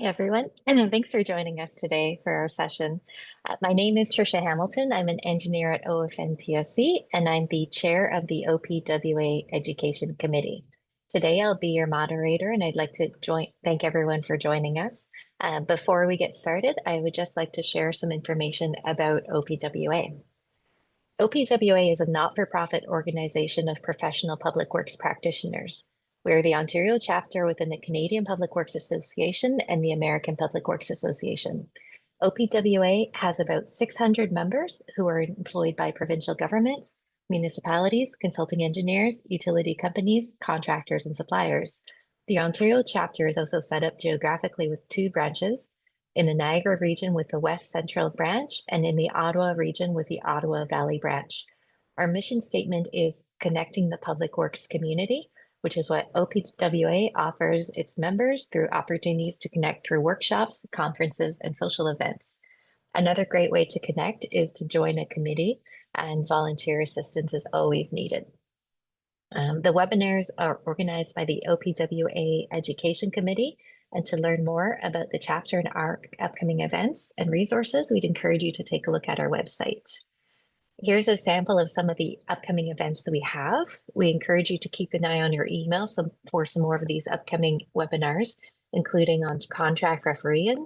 Hi, everyone, and thanks for joining us today for our session. My name is Trisha Hamilton. I'm an engineer at OFNTSC, and I'm the chair of the OPWA Education Committee. Today, I'll be your moderator, and I'd like to thank everyone for joining us. Before we get started, I would just like to share some information about OPWA. OPWA is a not-for-profit organization of professional public works practitioners. We are the Ontario chapter within the Canadian Public Works Association and the American Public Works Association. OPWA has about 600 members who are employed by provincial governments, municipalities, consulting engineers, utility companies, contractors, and suppliers. The Ontario chapter is also set up geographically with two branches, in the Niagara region with the West Central branch, and in the Ottawa region with the Ottawa Valley branch. Our mission statement is connecting the public works community, which is what OPWA offers its members through opportunities to connect through workshops, conferences, and social events. Another great way to connect is to join a committee, and volunteer assistance is always needed. The webinars are organized by the OPWA Education Committee, and to learn more about the chapter and our upcoming events and resources, we'd encourage you to take a look at our website. Here's a sample of some of the upcoming events that we have. We encourage you to keep an eye on your email for some more of these upcoming webinars, including on contract refereeing,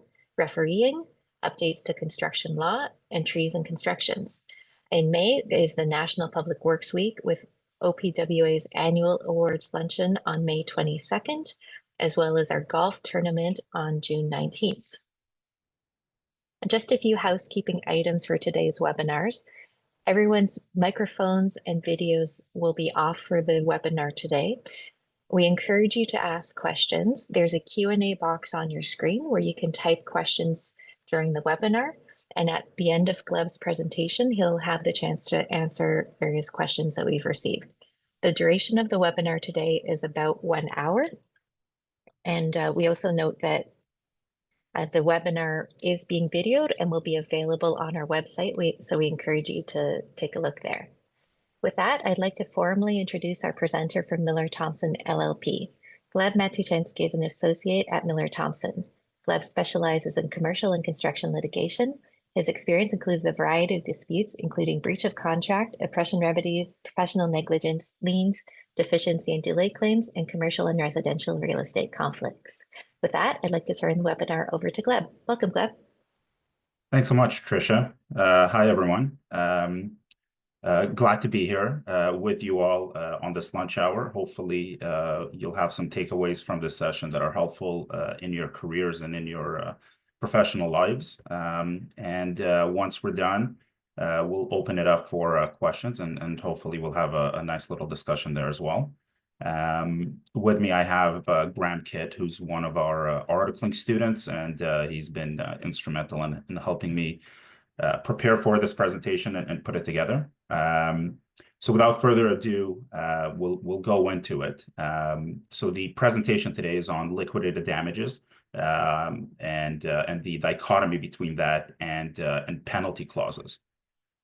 updates to construction law, and trees and constructions. In May is the National Public Works Week with OPWA's annual awards luncheon on May 22nd, as well as our golf tournament on June 19th. Just a few housekeeping items for today's webinars. Everyone's microphones and videos will be off for the webinar today. We encourage you to ask questions. There's a Q&A box on your screen where you can type questions during the webinar. And at the end of Gleb's presentation, he'll have the chance to answer various questions that we've received. The duration of the webinar today is about 1 hour. And we also note that the webinar is being videoed and will be available on our website, so we encourage you to take a look there. With that, I'd like to formally introduce our presenter from Miller Thomson LLP. Gleb Matysienski is an associate at Miller Thomson. Gleb specializes in commercial and construction litigation. His experience includes a variety of disputes, including breach of contract, oppression remedies, professional negligence, liens, deficiency and delay claims, and commercial and residential real estate conflicts. With that, I'd like to turn the webinar over to Gleb. Welcome, Gleb. Thanks so much, Trisha. Hi, everyone. Glad to be here with you all on this lunch hour. Hopefully, you'll have some takeaways from this session that are helpful in your careers and in your professional lives. Once we're done, we'll open it up for questions, and hopefully we'll have a nice little discussion there as well. With me, I have Graham Kitt, who's one of our articling students, and he's been instrumental in helping me prepare for this presentation and put it together. So without further ado, we'll go into it. So the presentation today is on liquidated damages and the dichotomy between that and penalty clauses.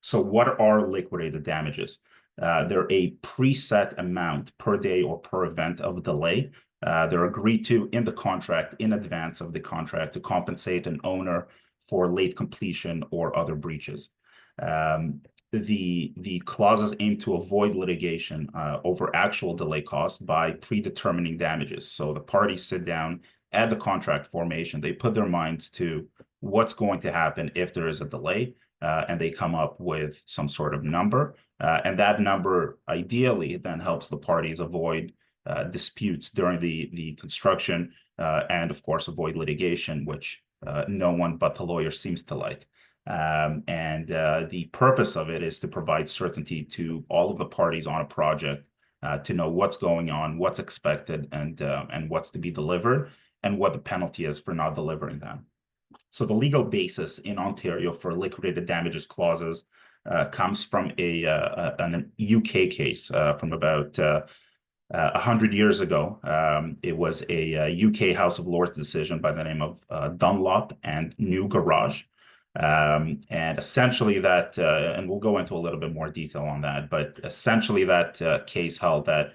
So what are liquidated damages? They're a preset amount per day or per event of delay. They're agreed to in the contract in advance of the contract to compensate an owner for late completion or other breaches. The clauses aim to avoid litigation over actual delay costs by predetermining damages. So the parties sit down at the contract formation, they put their minds to what's going to happen if there is a delay, and they come up with some sort of number. And that number ideally then helps the parties avoid disputes during the construction and, of course, avoid litigation, which no one but the lawyer seems to like. The purpose of it is to provide certainty to all of the parties on a project to know what's going on, what's expected, and what's to be delivered, and what the penalty is for not delivering them. So the legal basis in Ontario for liquidated damages clauses comes from an UK case from about 100 years ago. It was a UK House of Lords decision by the name of Dunlop and New Garage. And essentially that, and we'll go into a little bit more detail on that, but essentially that case held that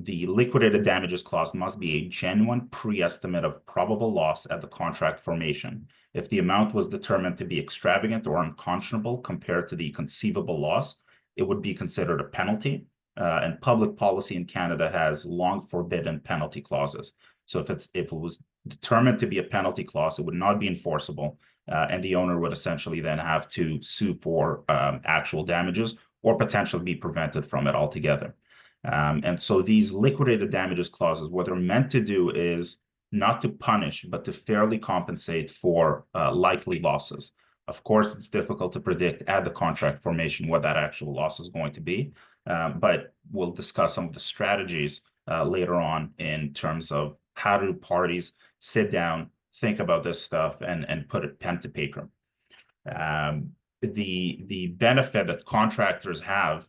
The liquidated damages clause must be a genuine pre-estimate of probable loss at the contract formation. If the amount was determined to be extravagant or unconscionable compared to the conceivable loss, it would be considered a penalty. And public policy in Canada has long forbidden penalty clauses. So if it was determined to be a penalty clause, it would not be enforceable, and the owner would essentially then have to sue for actual damages or potentially be prevented from it altogether. And so these liquidated damages clauses, what they're meant to do is not to punish, but to fairly compensate for likely losses. Of course, it's difficult to predict at the contract formation what that actual loss is going to be, but we'll discuss some of the strategies later on in terms of how do parties sit down, think about this stuff, and put it pen to paper. The benefit that contractors have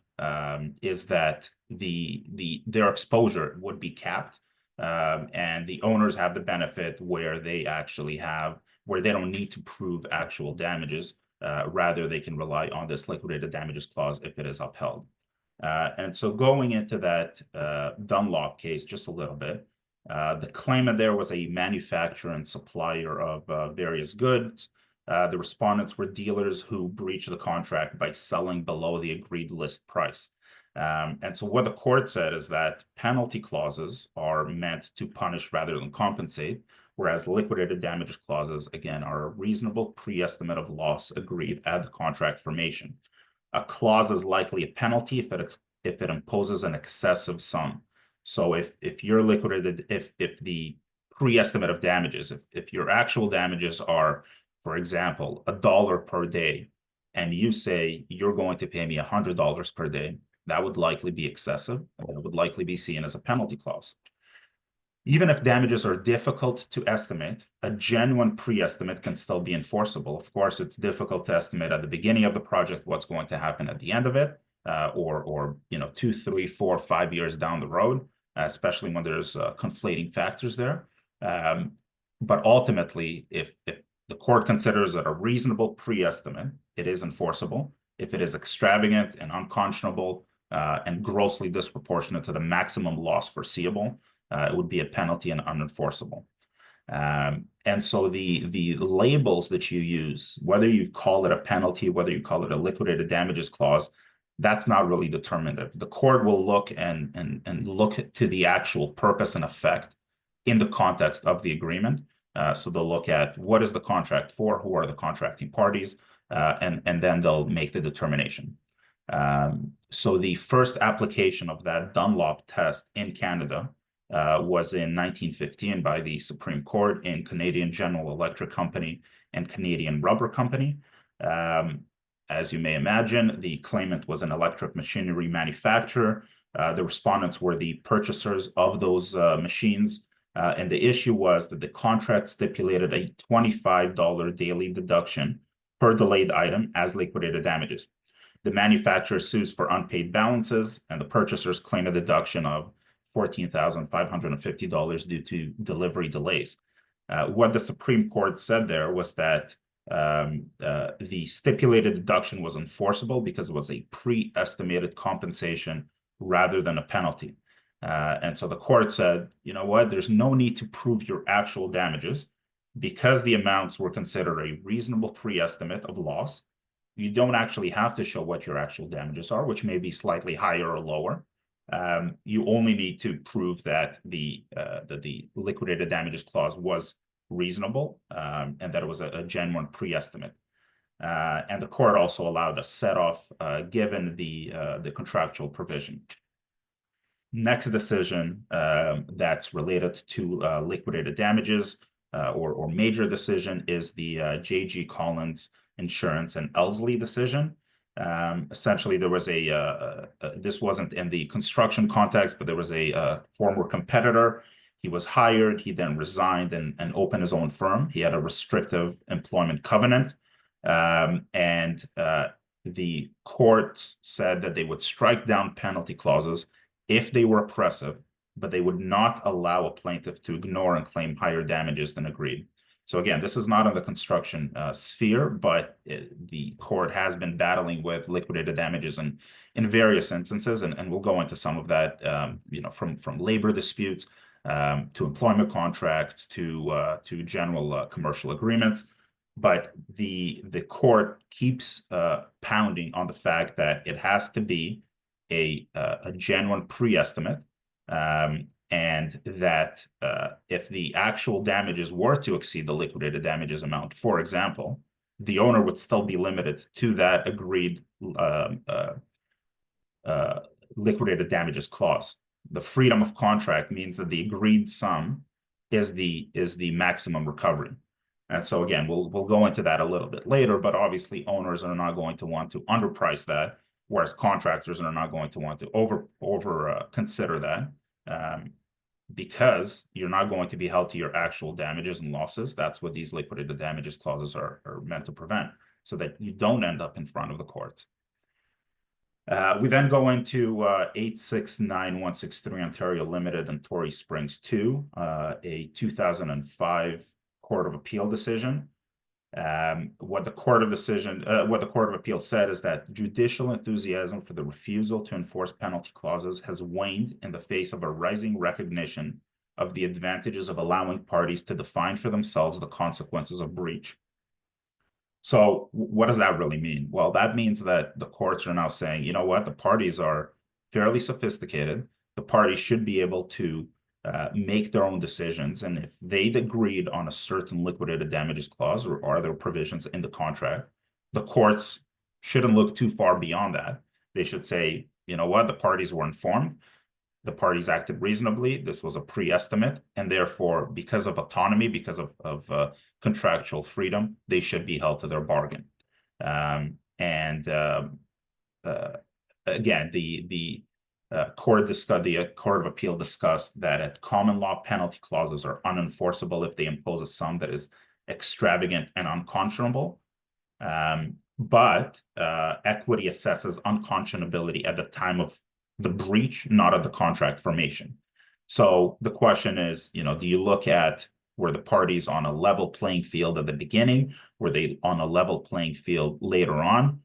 is that their exposure would be capped, and the owners have the benefit where they don't need to prove actual damages. Rather, they can rely on this liquidated damages clause if it is upheld. And so going into that Dunlop case just a little bit, the claimant there was a manufacturer and supplier of various goods. The respondents were dealers who breached the contract by selling below the agreed list price. And so what the court said is that penalty clauses are meant to punish rather than compensate, whereas liquidated damages clauses, again, are a reasonable pre-estimate of loss agreed at the contract formation. A clause is likely a penalty if it imposes an excessive sum. So if you're liquidated, if the pre-estimate of damages, if your actual damages are, for example, $1 per day, and you say you're going to pay me $100 per day, that would likely be excessive. It would likely be seen as a penalty clause. Even if damages are difficult to estimate, a genuine pre-estimate can still be enforceable. Of course, it's difficult to estimate at the beginning of the project what's going to happen at the end of it, or 2, 3, 4, 5 years down the road, especially when there's conflating factors there. But ultimately, if the court considers it a reasonable pre-estimate, it is enforceable. If it is extravagant and unconscionable and grossly disproportionate to the maximum loss foreseeable, it would be a penalty and unenforceable. And so the labels that you use, whether you call it a penalty, whether you call it a liquidated damages clause, that's not really determinative. The court will look and look to the actual purpose and effect in the context of the agreement. So they'll look at what is the contract for, who are the contracting parties, and then they'll make the determination. So the first application of that Dunlop test in Canada was in 1915 by the Supreme Court in Canadian General Electric Company and Canadian Rubber Company. As you may imagine, the claimant was an electric machinery manufacturer. The respondents were the purchasers of those machines. And the issue was that the contract stipulated a $25 daily deduction per delayed item as liquidated damages. The manufacturer sues for unpaid balances, and the purchasers claim a deduction of $14,550 due to delivery delays. What the Supreme Court said there was that the stipulated deduction was enforceable because it was a pre-estimated compensation rather than a penalty. And so the court said, you know what, there's no need to prove your actual damages because the amounts were considered a reasonable pre-estimate of loss. You don't actually have to show what your actual damages are, which may be slightly higher or lower. You only need to prove that the liquidated damages clause was reasonable and that it was a genuine pre-estimate. And the court also allowed a set-off given the contractual provision. Next decision that's related to liquidated damages or major decision is the J.G. Collins Insurance and Elsley decision. Essentially, there was this wasn't in the construction context, but there was a former competitor. He was hired, he then resigned and opened his own firm. He had a restrictive employment covenant. And the court said that they would strike down penalty clauses if they were oppressive, but they would not allow a plaintiff to ignore and claim higher damages than agreed. So again, this is not in the construction sphere, but the court has been battling with liquidated damages in various instances, and we'll go into some of that, from labor disputes to employment contracts to general commercial agreements. But the court keeps pounding on the fact that it has to be a genuine pre-estimate, and that if the actual damages were to exceed the liquidated damages amount, for example, the owner would still be limited to that agreed liquidated damages clause. The freedom of contract means that the agreed sum is the maximum recovery. And so again, we'll go into that a little bit later, but obviously owners are not going to want to underprice that, whereas contractors are not going to want to over consider that, because you're not going to be held to your actual damages and losses. That's what these liquidated damages clauses are meant to prevent, so that you don't end up in front of the courts. We then go into 869163 Ontario Limited and Torrey Springs 2, a 2005 Court of Appeal decision. What the Court of Appeal said is that judicial enthusiasm for the refusal to enforce penalty clauses has waned in the face of a rising recognition of the advantages of allowing parties to define for themselves the consequences of breach. So what does that really mean? Well, that means that the courts are now saying, you know what, the parties are fairly sophisticated. The parties should be able to make their own decisions. And if they'd agreed on a certain liquidated damages clause or other provisions in the contract, the courts shouldn't look too far beyond that. They should say, you know what, the parties were informed. The parties acted reasonably. This was a pre-estimate, and therefore, because of autonomy, because of contractual freedom, they should be held to their bargain. Again, the Court of Appeal discussed that at common law, penalty clauses are unenforceable if they impose a sum that is extravagant and unconscionable. But equity assesses unconscionability at the time of the breach, not at the contract formation. So the question is, do you look at, were the parties on a level playing field at the beginning? Were they on a level playing field later on?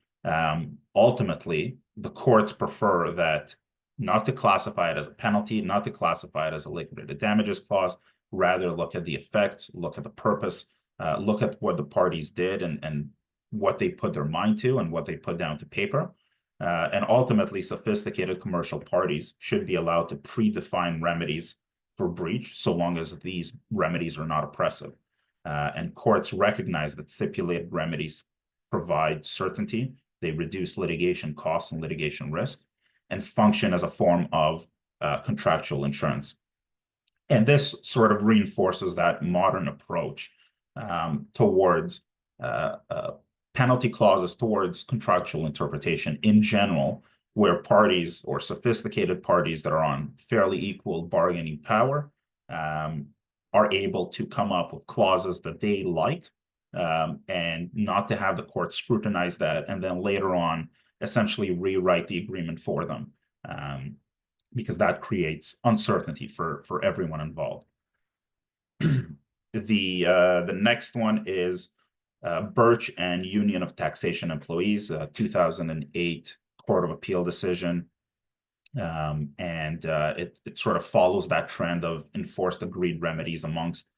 Ultimately, the courts prefer that not to classify it as a penalty, not to classify it as a liquidated damages clause, rather look at the effects, look at the purpose, look at what the parties did and what they put their mind to and what they put down to paper. And ultimately, sophisticated commercial parties should be allowed to predefine remedies for breach, so long as these remedies are not oppressive. And courts recognize that stipulated remedies provide certainty, they reduce litigation costs and litigation risk, and function as a form of contractual insurance. And this sort of reinforces that modern approach towards penalty clauses, towards contractual interpretation in general, where parties or sophisticated parties that are on fairly equal bargaining power are able to come up with clauses that they like, and not to have the court scrutinize that and then later on essentially rewrite the agreement for them, because that creates uncertainty for everyone involved. The next one is Birch and Union of Taxation Employees, 2008 Court of Appeal decision. It sort of follows that trend of enforced agreed remedies amongst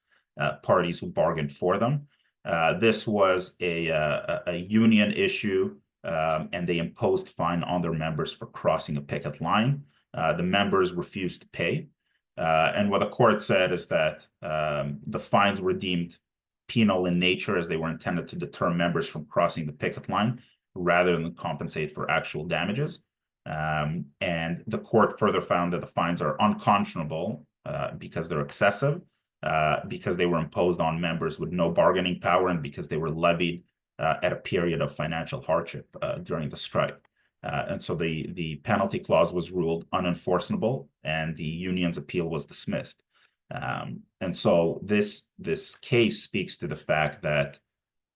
parties who bargained for them. This was a union issue, and they imposed fine on their members for crossing a picket line. The members refused to pay. And what the court said is that the fines were deemed penal in nature, as they were intended to deter members from crossing the picket line rather than compensate for actual damages. And the court further found that the fines are unconscionable because they're excessive, because they were imposed on members with no bargaining power, and because they were levied at a period of financial hardship during the strike. And so the penalty clause was ruled unenforceable, and the union's appeal was dismissed. And so this case speaks to the fact that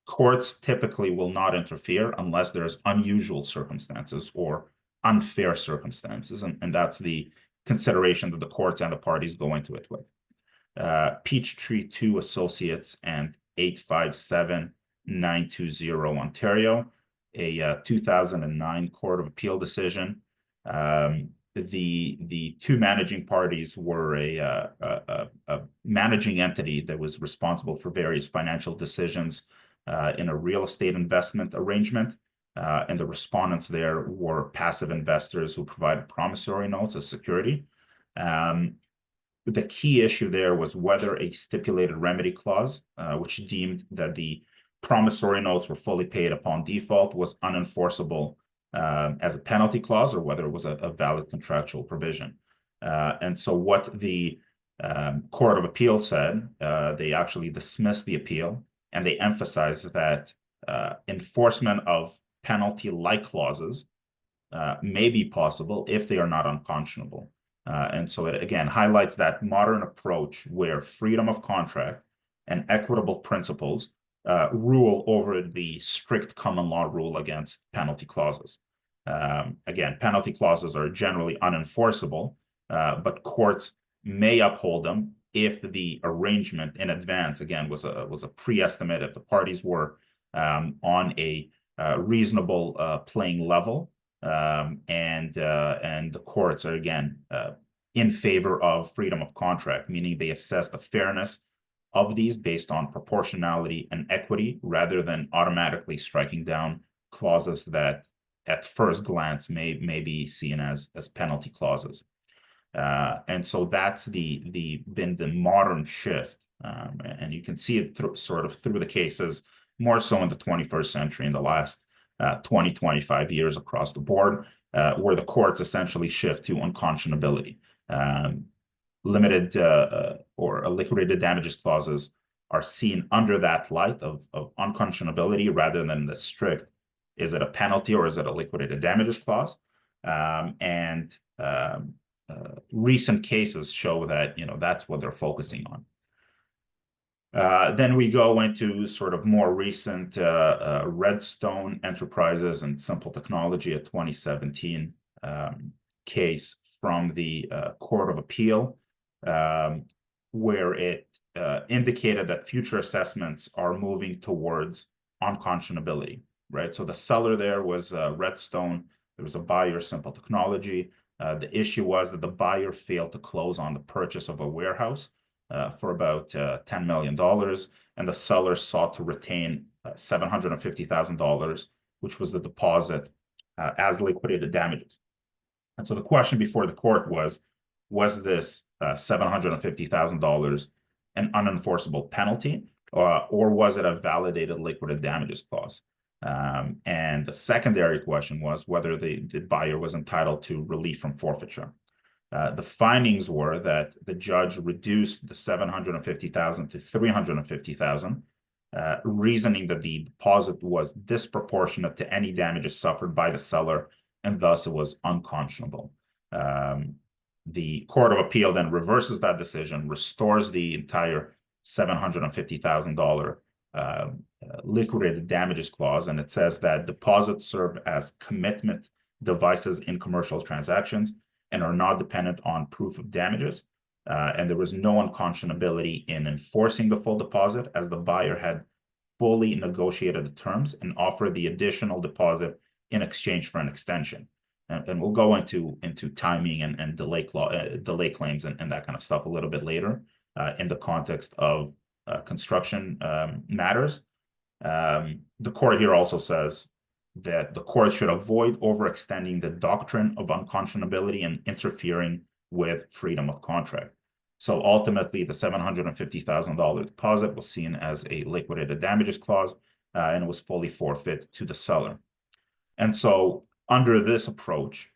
courts typically will not interfere unless there's unusual circumstances or unfair circumstances, and that's the consideration that the courts and the parties go into it with. Peachtree 2 Associates and 857-920 Ontario, a 2009 Court of Appeal decision. The two managing parties were a managing entity that was responsible for various financial decisions in a real estate investment arrangement. And the respondents there were passive investors who provided promissory notes as security. The key issue there was whether a stipulated remedy clause, which deemed that the promissory notes were fully paid upon default, was unenforceable as a penalty clause, or whether it was a valid contractual provision. And so what the Court of Appeal said, they actually dismissed the appeal, and they emphasized that enforcement of penalty-like clauses may be possible if they are not unconscionable. And so it, again, highlights that modern approach where freedom of contract and equitable principles rule over the strict common law rule against penalty clauses. Again, penalty clauses are generally unenforceable, but courts may uphold them if the arrangement in advance, again, was a pre-estimate, if the parties were on a reasonable playing level, and the courts are, again, in favor of freedom of contract, meaning they assess the fairness of these based on proportionality and equity, rather than automatically striking down clauses that at first glance may be seen as penalty clauses. And so that's been the modern shift, and you can see it sort of through the cases, more so in the 21st century, in the last 20, 25 years across the board, where the courts essentially shift to unconscionability. Limited or liquidated damages clauses are seen under that light of unconscionability, rather than the strict, is it a penalty or is it a liquidated damages clause? Recent cases show that, that's what they're focusing on. Then we go into sort of more recent Redstone Enterprises and Simple Technology, a 2017 case from the Court of Appeal, where it indicated that future assessments are moving towards unconscionability, right? So the seller there was Redstone. There was a buyer, Simple Technology. The issue was that the buyer failed to close on the purchase of a warehouse for about $10 million, and the seller sought to retain $750,000, which was the deposit, as liquidated damages. And so the question before the court was this $750,000 an unenforceable penalty, or was it a validated liquidated damages clause? And the secondary question was whether the buyer was entitled to relief from forfeiture. The findings were that the judge reduced the $750,000 to $350,000, reasoning that the deposit was disproportionate to any damages suffered by the seller, and thus it was unconscionable. The Court of Appeal then reverses that decision, restores the entire $750,000 liquidated damages clause, and it says that deposits serve as commitment devices in commercial transactions and are not dependent on proof of damages. And there was no unconscionability in enforcing the full deposit, as the buyer had fully negotiated the terms and offered the additional deposit in exchange for an extension. And we'll go into timing and delay claims and that kind of stuff a little bit later in the context of construction matters. The court here also says that the court should avoid overextending the doctrine of unconscionability and interfering with freedom of contract. So ultimately, the $750,000 deposit was seen as a liquidated damages clause, and it was fully forfeit to the seller. And so under this approach,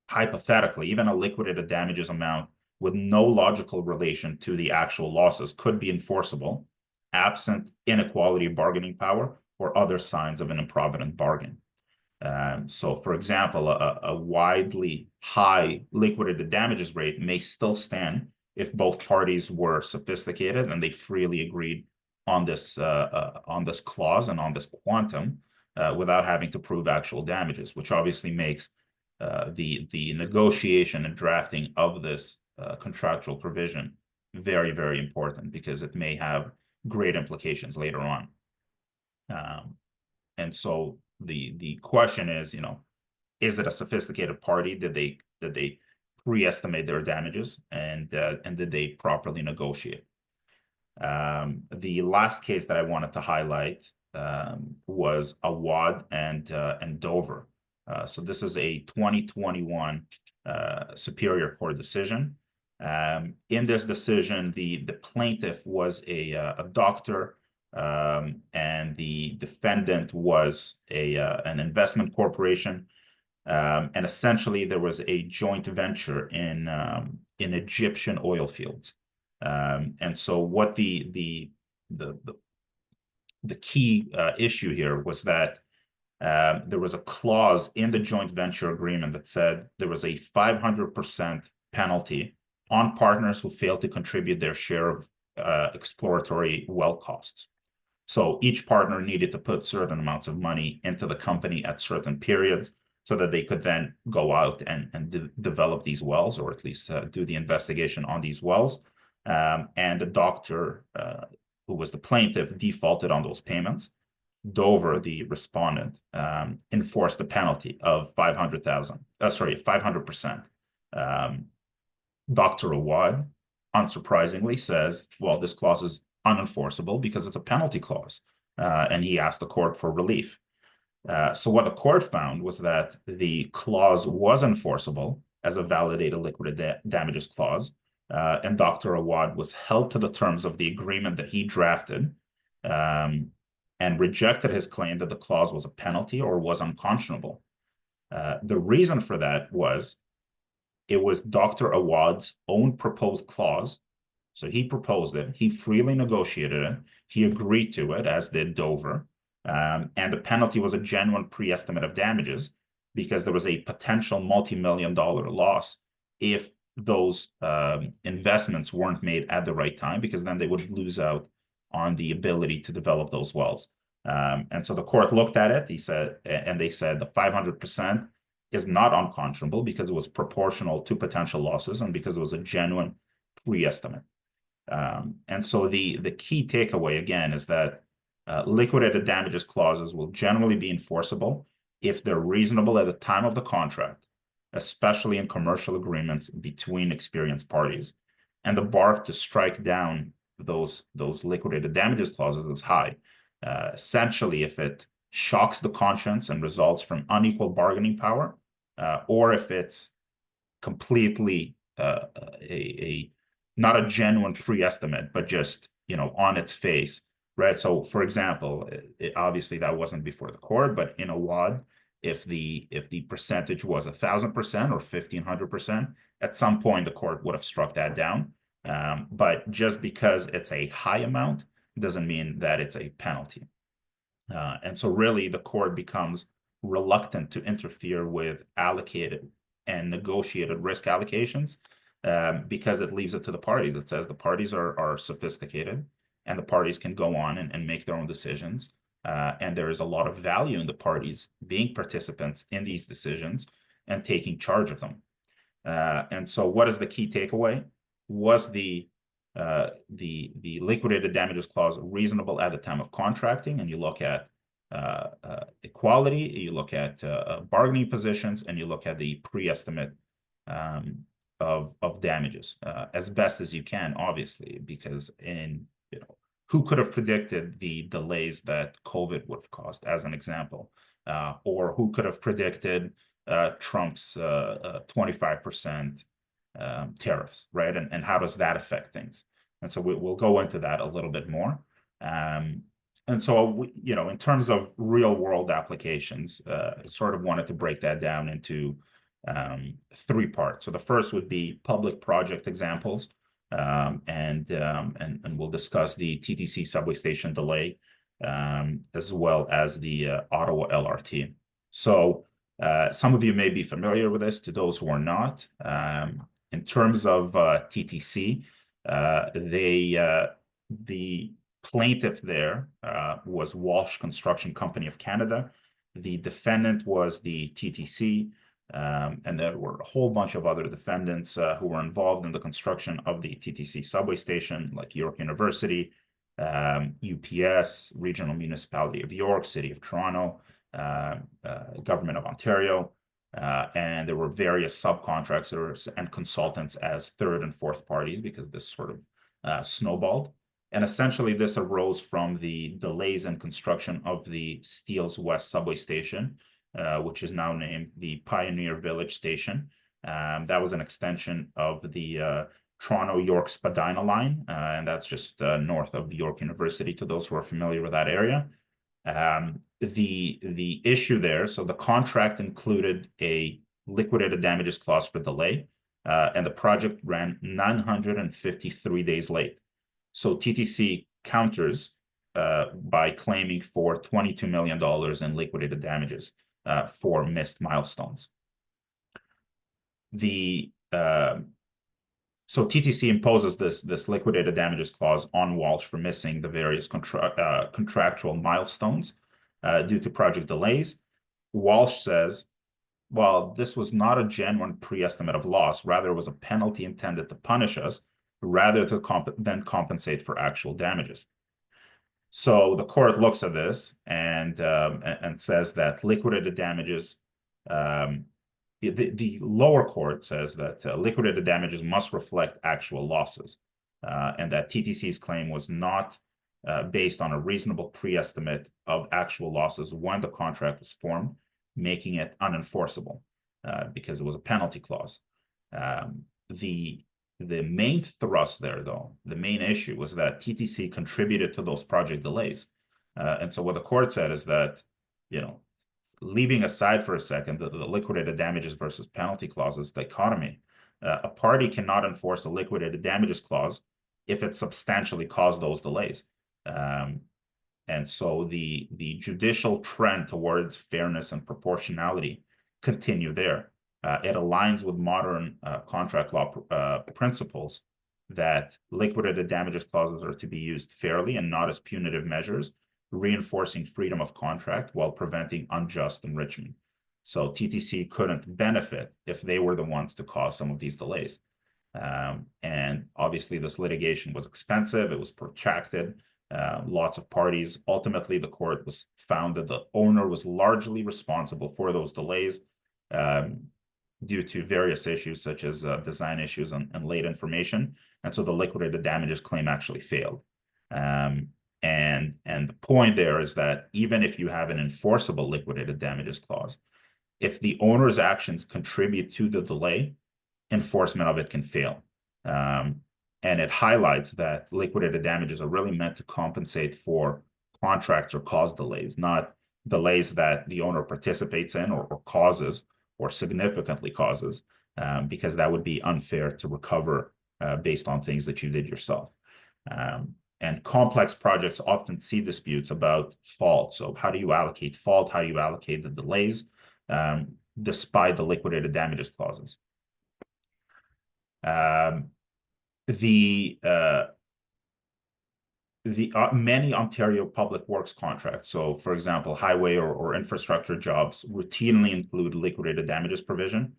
hypothetically, even a liquidated damages amount with no logical relation to the actual losses could be enforceable, absent inequality of bargaining power or other signs of an improvident bargain. So, for example, a widely high liquidated damages rate may still stand if both parties were sophisticated and they freely agreed on this clause and on this quantum without having to prove actual damages, which obviously makes the negotiation and drafting of this contractual provision very, very important, because it may have great implications later on. And so the question is, is it a sophisticated party? Did they pre-estimate their damages, and did they properly negotiate? The last case that I wanted to highlight was Awad and Dover. So this is a 2021 Superior Court decision. In this decision, the plaintiff was a doctor, and the defendant was an investment corporation. And essentially, there was a joint venture in Egyptian oil fields. And so, what the key issue here was that there was a clause in the joint venture agreement that said there was a 500% penalty on partners who failed to contribute their share of exploratory well costs. So each partner needed to put certain amounts of money into the company at certain periods so that they could then go out and develop these wells, or at least do the investigation on these wells. And the doctor, who was the plaintiff, defaulted on those payments. Dover, the respondent, enforced the penalty of 500%. Dr. Awad, unsurprisingly, says, well, this clause is unenforceable because it's a penalty clause, and he asked the court for relief. So what the court found was that the clause was enforceable as a validated liquidated damages clause, and Dr. Awad was held to the terms of the agreement that he drafted, and rejected his claim that the clause was a penalty or was unconscionable. The reason for that was it was Dr. Awad's own proposed clause. So he proposed it, he freely negotiated it, he agreed to it, as did Dover, and the penalty was a genuine pre-estimate of damages because there was a potential multi-million-dollar loss if those investments weren't made at the right time, because then they would lose out on the ability to develop those wells. And so the court looked at it, they said the 500% is not unconscionable because it was proportional to potential losses and because it was a genuine pre-estimate. And so the key takeaway, again, is that liquidated damages clauses will generally be enforceable if they're reasonable at the time of the contract, especially in commercial agreements between experienced parties. And the bar to strike down those liquidated damages clauses is high. Essentially, if it shocks the conscience and results from unequal bargaining power, or if it's completely not a genuine pre-estimate, but just, on its face, right? So, for example, obviously that wasn't before the court, but in a WAD, if the percentage was 1,000% or 1,500%, at some point the court would have struck that down. But just because it's a high amount doesn't mean that it's a penalty. And so really the court becomes reluctant to interfere with allocated and negotiated risk allocations, because it leaves it to the parties. It says the parties are sophisticated and the parties can go on and make their own decisions. And there is a lot of value in the parties being participants in these decisions and taking charge of them. And so what is the key takeaway? Was the liquidated damages clause reasonable at the time of contracting? And you look at equality, you look at bargaining positions, and you look at the pre-estimate of damages as best as you can, obviously, because who could have predicted the delays that COVID would have caused, as an example, or who could have predicted Trump's 25% tariffs, right? And how does that affect things? And so we'll go into that a little bit more. And so, in terms of real world applications, I sort of wanted to break that down into 3 parts. So the first would be public project examples, and we'll discuss the TTC subway station delay, as well as the Ottawa LRT. So some of you may be familiar with this. To those who are not, in terms of TTC, the plaintiff there was Walsh Construction Company of Canada. The defendant was the TTC, and there were a whole bunch of other defendants who were involved in the construction of the TTC subway station, like York University, UPS, Regional Municipality of York, City of Toronto, Government of Ontario, and there were various subcontractors and consultants as third and fourth parties because this sort of snowballed. And essentially, this arose from the delays in construction of the Steeles West subway station, which is now named the Pioneer Village Station. That was an extension of the Toronto-York Spadina line, and that's just north of York University, to those who are familiar with that area. The issue there, so the contract included a liquidated damages clause for delay, and the project ran 953 days late. So TTC counters by claiming for $22 million in liquidated damages for missed milestones. So TTC imposes this liquidated damages clause on Walsh for missing the various contractual milestones due to project delays. Walsh says, well, this was not a genuine pre-estimate of loss. Rather, it was a penalty intended to punish us rather than compensate for actual damages. So the court looks at this and says that liquidated damages, the lower court says that liquidated damages must reflect actual losses, and that TTC's claim was not based on a reasonable pre-estimate of actual losses when the contract was formed, making it unenforceable because it was a penalty clause. The main thrust there, though, the main issue was that TTC contributed to those project delays. And so what the court said is that, leaving aside for a second the liquidated damages versus penalty clauses dichotomy, a party cannot enforce a liquidated damages clause if it substantially caused those delays. And so the judicial trend towards fairness and proportionality continue there. It aligns with modern contract law principles that liquidated damages clauses are to be used fairly and not as punitive measures, reinforcing freedom of contract while preventing unjust enrichment. So TTC couldn't benefit if they were the ones to cause some of these delays. And obviously this litigation was expensive, it was protracted, lots of parties. Ultimately, the court was found that the owner was largely responsible for those delays due to various issues such as design issues and late information. And so the liquidated damages claim actually failed. And the point there is that even if you have an enforceable liquidated damages clause, if the owner's actions contribute to the delay, enforcement of it can fail. And it highlights that liquidated damages are really meant to compensate for contracts or cause delays, not delays that the owner participates in or causes or significantly causes, because that would be unfair to recover based on things that you did yourself. And complex projects often see disputes about fault. So how do you allocate fault? How do you allocate the delays despite the liquidated damages clauses? Many Ontario public works contracts, so for example, highway or infrastructure jobs, routinely include liquidated damages provision.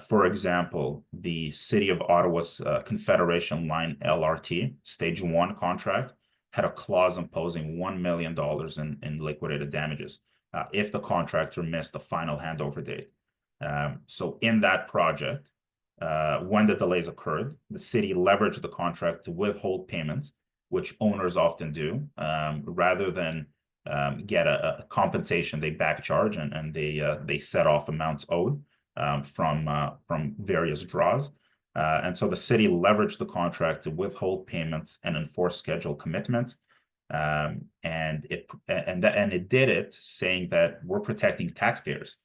For example, the City of Ottawa's Confederation Line LRT Stage 1 contract had a clause imposing $1 million in liquidated damages if the contractor missed the final handover date. So in that project, when the delays occurred, the city leveraged the contract to withhold payments, which owners often do, rather than get a compensation. They back charge and they set off amounts owed from various draws. And so the city leveraged the contract to withhold payments and enforce schedule commitments. And it did it saying that we're protecting taxpayers.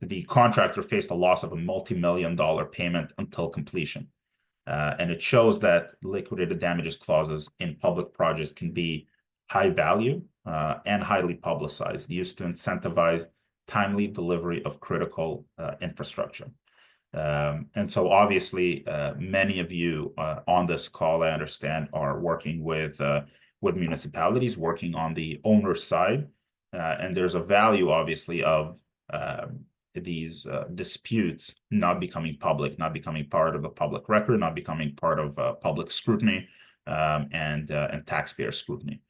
The contractor faced a loss of a multi-million-dollar payment until completion. And it shows that liquidated damages clauses in public projects can be high value and highly publicized, used to incentivize timely delivery of critical infrastructure. And so obviously, many of you on this call, I understand, are working with municipalities, working on the owner side. And there's a value, obviously, of these disputes not becoming public, not becoming part of the public record, not becoming part of public scrutiny, and taxpayer scrutiny,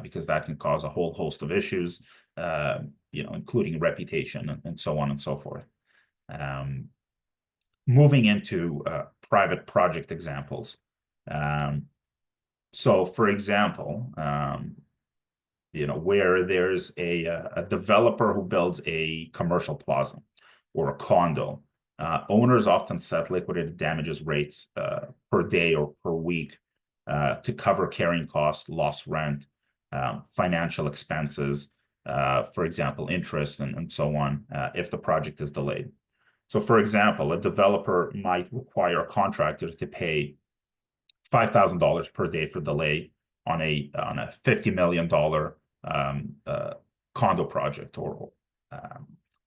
because that can cause a whole host of issues, including reputation and so on and so forth. Moving into private project examples. So, for example, where there's a developer who builds a commercial plaza or a condo, owners often set liquidated damages rates per day or per week to cover carrying costs, lost rent, financial expenses, for example, interest and so on, if the project is delayed. So, for example, a developer might require a contractor to pay $5,000 per day for delay on a $50 million condo project,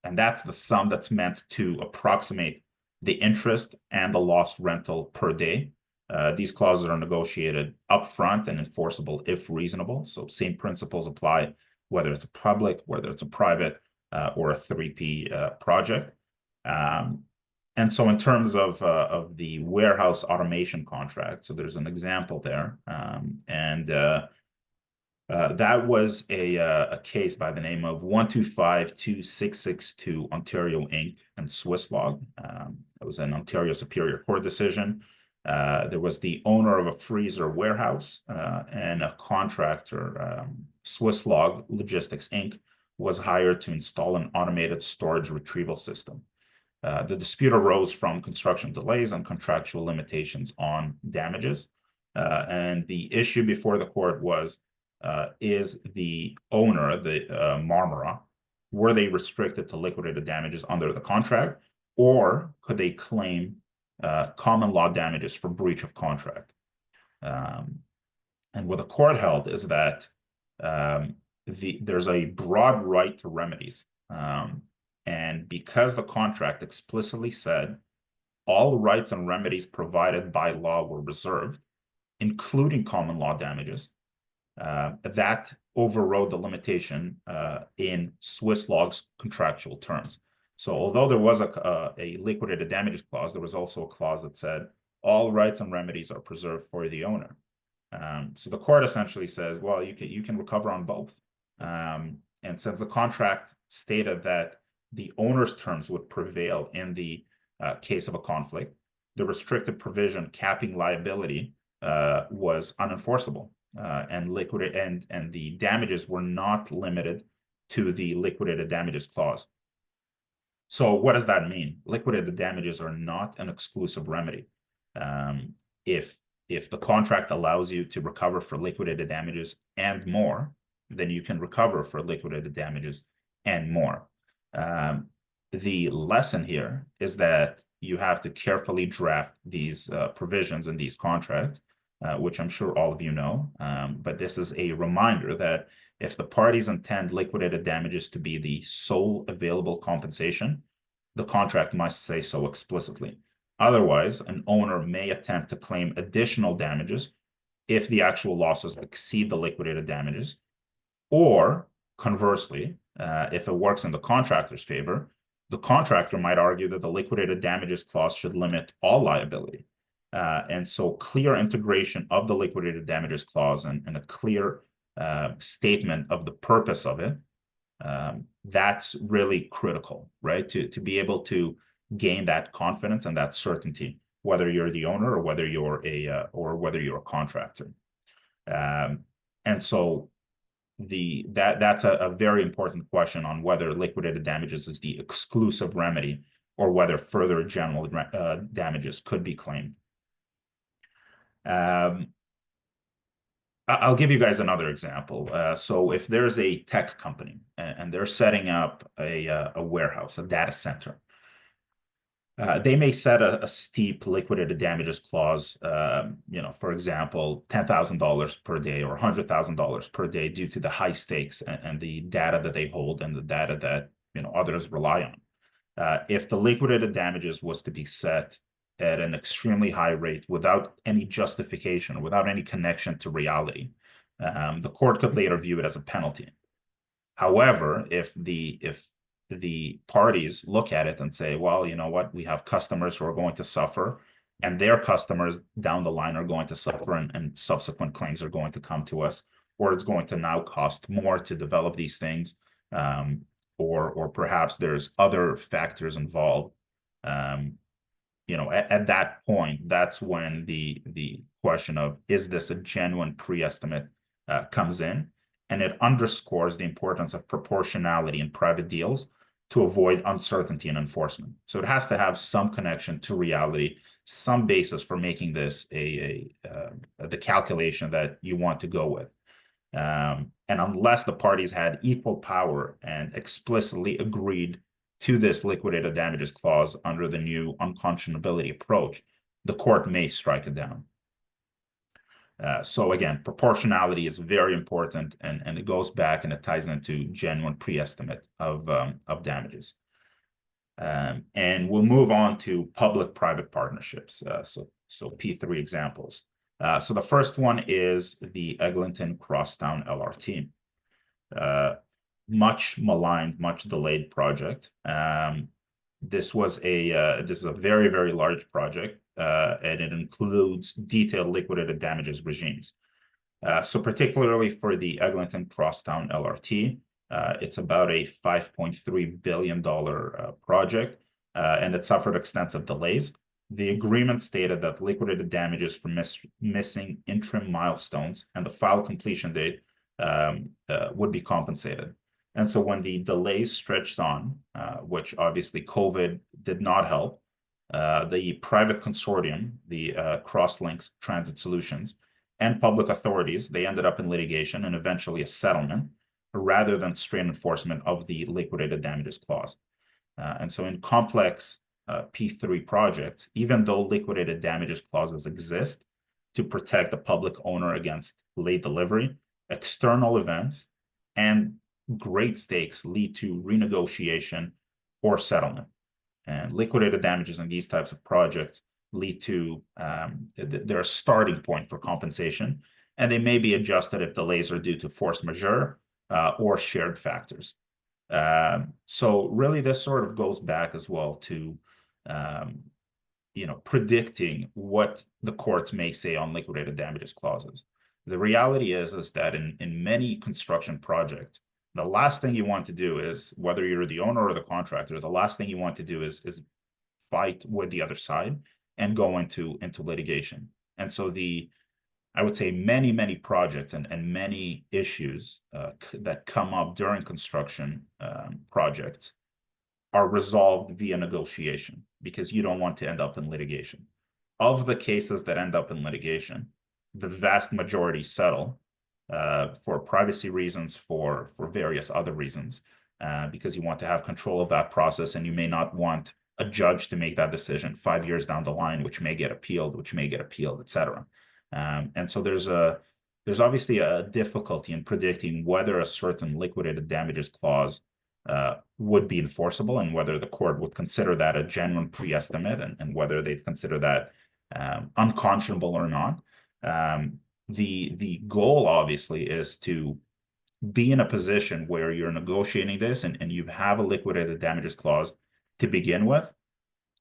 and that's the sum that's meant to approximate the interest and the lost rental per day. These clauses are negotiated upfront and enforceable if reasonable. So same principles apply whether it's a public, whether it's a private, or a 3P project. And so in terms of the warehouse automation contract, so there's an example there. That was a case by the name of 1252662 Ontario Inc. and Swiss Log. It was an Ontario Superior Court decision. There was the owner of a freezer warehouse and a contractor, Swiss Log Logistics Inc., was hired to install an automated storage retrieval system. The dispute arose from construction delays and contractual limitations on damages. And the issue before the court was, is the owner, the Marmara, were they restricted to liquidated damages under the contract, or could they claim common law damages for breach of contract? And what the court held is that there's a broad right to remedies. And because the contract explicitly said all rights and remedies provided by law were reserved, including common law damages, that overrode the limitation in Swiss Log's contractual terms. So although there was a liquidated damages clause, there was also a clause that said all rights and remedies are preserved for the owner. So the court essentially says, well, you can recover on both. And since the contract stated that the owner's terms would prevail in the case of a conflict, the restricted provision capping liability was unenforceable, and the damages were not limited to the liquidated damages clause. So what does that mean? Liquidated damages are not an exclusive remedy. If the contract allows you to recover for liquidated damages and more, then you can recover for liquidated damages and more. The lesson here is that you have to carefully draft these provisions in these contracts, which I'm sure all of you know. But this is a reminder that if the parties intend liquidated damages to be the sole available compensation, the contract must say so explicitly. Otherwise, an owner may attempt to claim additional damages if the actual losses exceed the liquidated damages, or conversely, if it works in the contractor's favor, the contractor might argue that the liquidated damages clause should limit all liability. And so clear integration of the liquidated damages clause and a clear statement of the purpose of it, that's really critical, right? To be able to gain that confidence and that certainty, whether you're the owner or whether you're a contractor. And so that's a very important question on whether liquidated damages is the exclusive remedy or whether further general damages could be claimed. I'll give you guys another example. So if there's a tech company and they're setting up a warehouse, a data center, they may set a steep liquidated damages clause, for example, $10,000 per day or $100,000 per day due to the high stakes and the data that they hold and the data that others rely on. If the liquidated damages was to be set at an extremely high rate without any justification, without any connection to reality, the court could later view it as a penalty. However, if the parties look at it and say, well, you know what, we have customers who are going to suffer and their customers down the line are going to suffer, and subsequent claims are going to come to us, or it's going to now cost more to develop these things, or perhaps there's other factors involved. At that point, that's when the question of, is this a genuine pre-estimate, comes in, and it underscores the importance of proportionality in private deals to avoid uncertainty in enforcement. So it has to have some connection to reality, some basis for making this the calculation that you want to go with. And unless the parties had equal power and explicitly agreed to this liquidated damages clause under the new unconscionability approach, the court may strike it down. So again, proportionality is very important, and it goes back and it ties into genuine pre-estimate of damages. And we'll move on to public-private partnerships. So P3 examples. So the first one is the Eglinton Crosstown LRT. Much maligned, much delayed project. This is a very, very large project, and it includes detailed liquidated damages regimes. So particularly for the Eglinton Crosstown LRT, it's about a $5.3 billion project, and it suffered extensive delays. The agreement stated that liquidated damages for missing interim milestones and the file completion date would be compensated. And so when the delays stretched on, which obviously COVID did not help, the private consortium, the Crosslinks Transit Solutions, and public authorities, they ended up in litigation and eventually a settlement, rather than straight enforcement of the liquidated damages clause. And so in complex P3 projects, even though liquidated damages clauses exist to protect the public owner against late delivery, external events and great stakes lead to renegotiation or settlement. And liquidated damages in these types of projects lead to they're a starting point for compensation, and they may be adjusted if delays are due to force majeure or shared factors. So really, this sort of goes back as well to predicting what the courts may say on liquidated damages clauses. The reality is that in many construction projects, the last thing you want to do is, whether you're the owner or the contractor, the last thing you want to do is fight with the other side and go into litigation. And so I would say many projects and many issues that come up during construction projects are resolved via negotiation, because you don't want to end up in litigation. Of the cases that end up in litigation, the vast majority settle for privacy reasons, for various other reasons, because you want to have control of that process, and you may not want a judge to make that decision 5 years down the line, which may get appealed, etc. And so there's obviously a difficulty in predicting whether a certain liquidated damages clause would be enforceable, and whether the court would consider that a genuine pre-estimate, and whether they'd consider that unconscionable or not. The goal obviously is to be in a position where you're negotiating this, and you have a liquidated damages clause to begin with.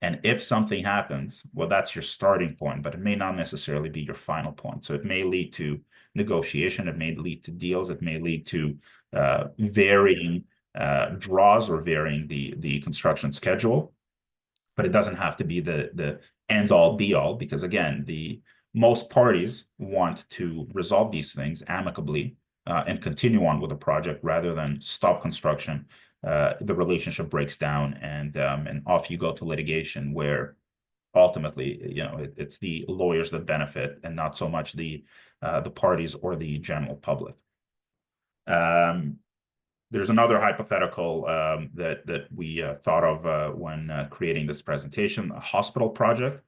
And if something happens, well, that's your starting point, but it may not necessarily be your final point. So it may lead to negotiation, it may lead to deals, it may lead to varying draws, or varying the construction schedule. But it doesn't have to be the end all be all, because again, most parties want to resolve these things amicably and continue on with the project, rather than stop construction, the relationship breaks down, and off you go to litigation, where ultimately, it's the lawyers that benefit, and not so much the parties or the general public. There's another hypothetical that we thought of when creating this presentation: a hospital project.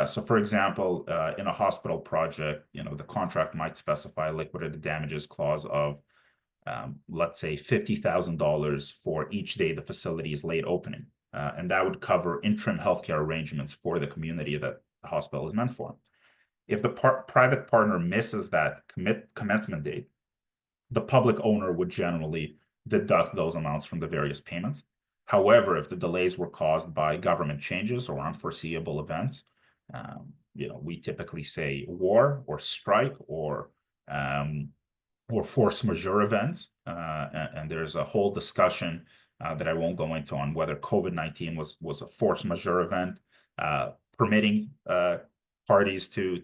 So for example, in a hospital project, the contract might specify a liquidated damages clause of, let's say, $50,000 for each day the facility is late opening. And that would cover interim healthcare arrangements for the community that the hospital is meant for. If the private partner misses that commencement date, the public owner would generally deduct those amounts from the various payments. However, if the delays were caused by government changes or unforeseeable events, We typically say war or strike um, or force majeure events. And there's a whole discussion that I won't go into on whether COVID-19 was a force majeure event, permitting parties to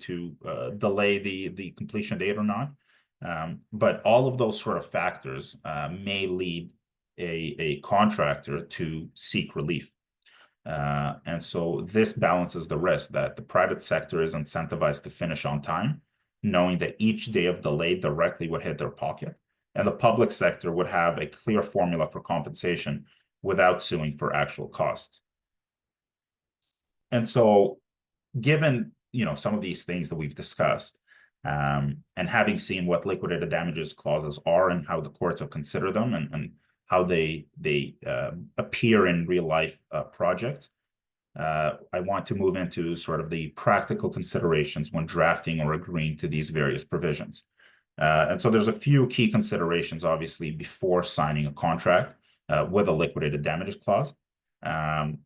delay the completion date or not. But all of those sort of factors may lead a contractor to seek relief. And so this balances the risk that the private sector is incentivized to finish on time, knowing that each day of delay directly would hit their pocket. And the public sector would have a clear formula for compensation without suing for actual costs. And so given some of these things that we've discussed, and having seen what liquidated damages clauses are and how the courts have considered them and how they appear in real life projects, I want to move into sort of the practical considerations when drafting or agreeing to these various provisions. And so there's a few key considerations, obviously, before signing a contract with a liquidated damages clause. And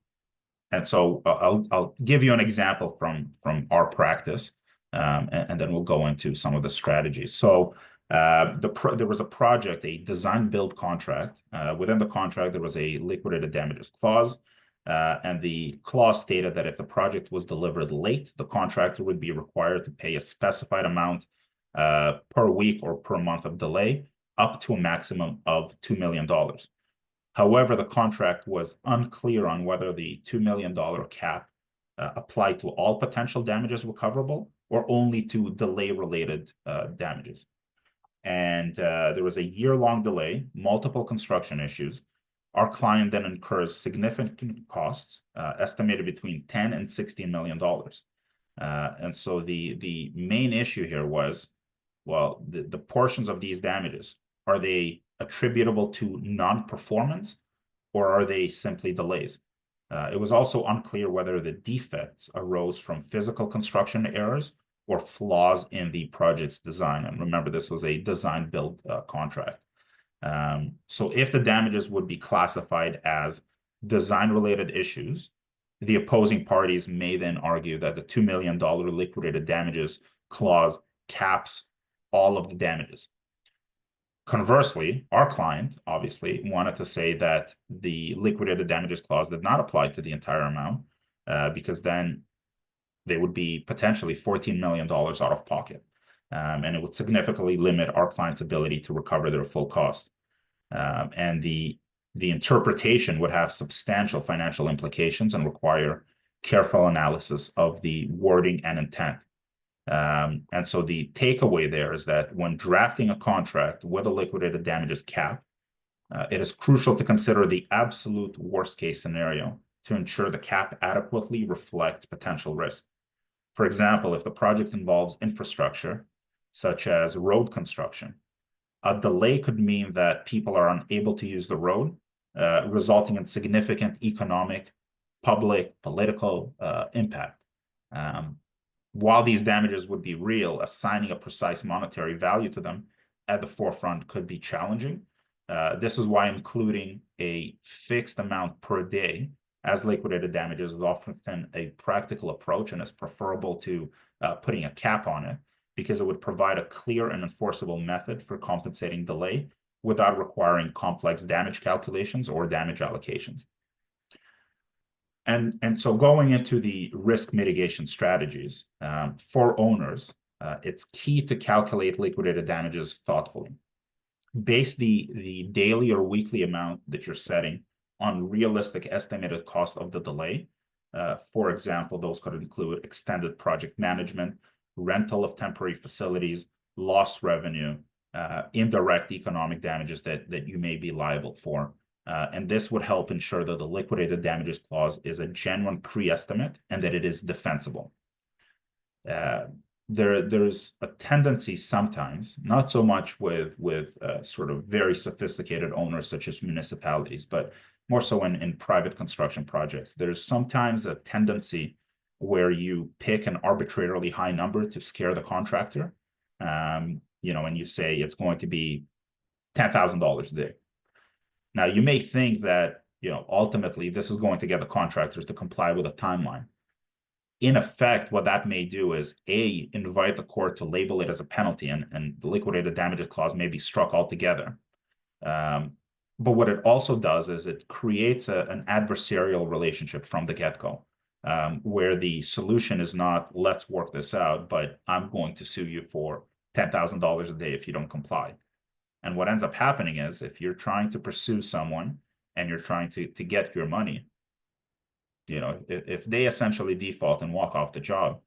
so I'll give you an example from our practice, and then we'll go into some of the strategies. So there was a project, a design build contract. Within the contract, there was a liquidated damages clause. And the clause stated that if the project was delivered late, the contractor would be required to pay a specified amount per week or per month of delay, up to a maximum of $2 million. However, the contract was unclear on whether the $2 million cap applied to all potential damages recoverable or only to delay-related damages. And there was a year-long delay, multiple construction issues. Our client then incurs significant costs, estimated between $10 and $16 million. And so the main issue here was, well, the portions of these damages, are they attributable to non-performance or are they simply delays? It was also unclear whether the defects arose from physical construction errors or flaws in the project's design. And remember, this was a design build contract. So if the damages would be classified as design-related issues, the opposing parties may then argue that the $2 million liquidated damages clause caps all of the damages. Conversely, our client obviously wanted to say that the liquidated damages clause did not apply to the entire amount, because then they would be potentially $14 million out of pocket. And it would significantly limit our client's ability to recover their full cost. And the interpretation would have substantial financial implications and require careful analysis of the wording and intent. And so the takeaway there is that when drafting a contract with a liquidated damages cap, it is crucial to consider the absolute worst case scenario to ensure the cap adequately reflects potential risk. For example, if the project involves infrastructure, such as road construction, a delay could mean that people are unable to use the road, resulting in significant economic, public, political impact. While these damages would be real, assigning a precise monetary value to them at the forefront could be challenging. This is why including a fixed amount per day as liquidated damages is often a practical approach and is preferable to putting a cap on it, because it would provide a clear and enforceable method for compensating delay without requiring complex damage calculations or damage allocations. And so going into the risk mitigation strategies, for owners, it's key to calculate liquidated damages thoughtfully. Base the daily or weekly amount that you're setting on realistic estimated cost of the delay. For example, those could include extended project management, rental of temporary facilities, lost revenue, indirect economic damages that you may be liable for. And this would help ensure that the liquidated damages clause is a genuine pre-estimate and that it is defensible. There's a tendency sometimes, not so much with sort of very sophisticated owners such as municipalities, but more so in private construction projects. There's sometimes a tendency where you pick an arbitrarily high number to scare the contractor, and you say it's going to be $10,000 a day. Now, you may think that ultimately this is going to get the contractors to comply with a timeline. in effect, what that may do is A, invite the court to label it as a penalty, and the liquidated damages clause may be struck altogether. Um, but what it also does is it creates an adversarial relationship from the get-go, where the solution is not, let's work this out, but I'm going to sue you for $10,000 a day if you don't comply. And what ends up happening is if you're trying to pursue someone and you're trying to get your money, if they essentially default and walk off the job,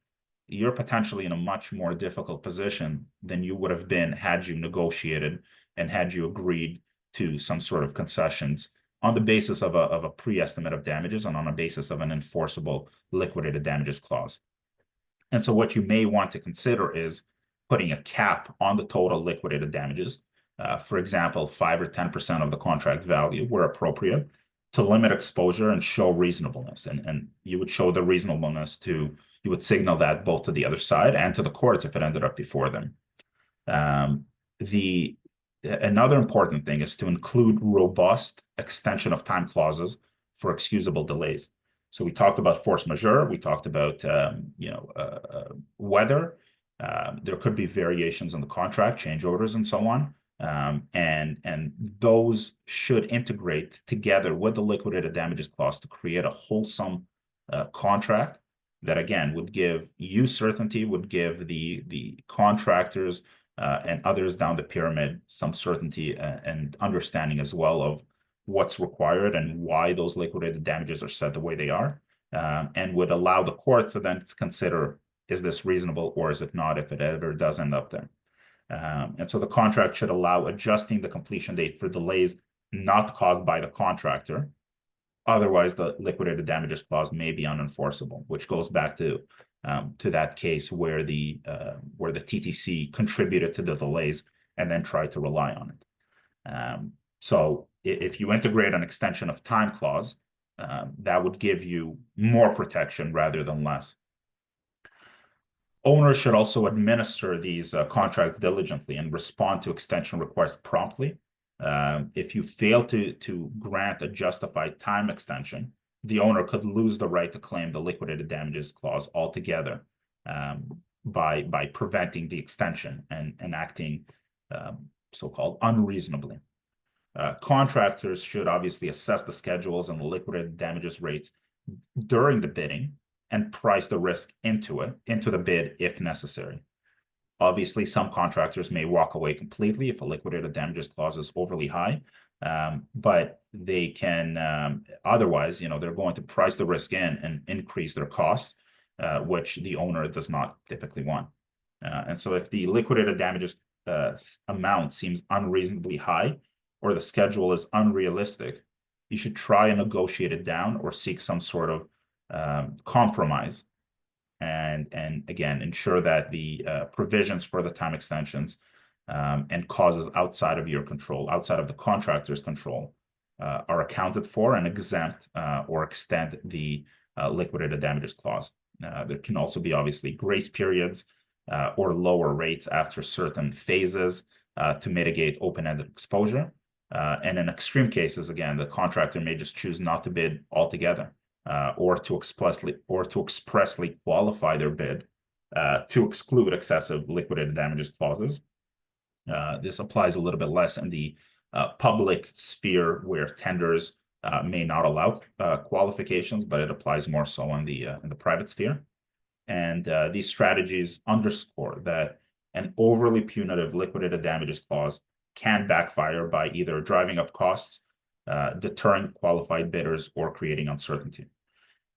you're potentially in a much more difficult position than you would have been had you negotiated and had you agreed to some sort of concessions on the basis of a pre-estimate of damages and on a basis of an enforceable liquidated damages clause. And so what you may want to consider is putting a cap on the total liquidated damages. For example, 5 or 10% of the contract value where appropriate, to limit exposure and show reasonableness. And you would show the reasonableness you would signal that both to the other side and to the courts if it ended up before them. Another important thing is to include robust extension of time clauses for excusable delays. So we talked about force majeure. We talked about weather. There could be variations in the contract, change orders, and so on. And those should integrate together with the liquidated damages clause to create a wholesome contract that, again, would give you certainty, would give the contractors and others down the pyramid some certainty and understanding as well of what's required and why those liquidated damages are set the way they are, and would allow the court to then consider, is this reasonable or is it not, if it ever does end up there. And so the contract should allow adjusting the completion date for delays not caused by the contractor. Otherwise, the liquidated damages clause may be unenforceable, which goes back to that case where the TTC contributed to the delays and then tried to rely on it. So if you integrate an extension of time clause, that would give you more protection rather than less. Owners should also administer these contracts diligently and respond to extension requests promptly. If you fail to grant a justified time extension, the owner could lose the right to claim the liquidated damages clause altogether by preventing the extension and acting so-called unreasonably. Contractors should obviously assess the schedules and the liquidated damages rates during the bidding and price the risk into the bid if necessary. Obviously, some contractors may walk away completely if a liquidated damages clause is overly high, but they can otherwise, they're going to price the risk in and increase their costs, which the owner does not typically want. And so if the liquidated damages amount seems unreasonably high or the schedule is unrealistic, you should try and negotiate it down or seek some sort of compromise, and again ensure that the provisions for the time extensions and causes outside of your control, outside of the contractor's control, are accounted for and exempt or extend the liquidated damages clause. There can also be obviously grace periods or lower rates after certain phases to mitigate open-ended exposure. And in extreme cases, again, the contractor may just choose not to bid altogether. Or to expressly qualify their bid to exclude excessive liquidated damages clauses. This applies a little bit less in the public sphere where tenders may not allow qualifications, but it applies more so in the private sphere. And these strategies underscore that an overly punitive liquidated damages clause can backfire by either driving up costs, deterring qualified bidders, or creating uncertainty.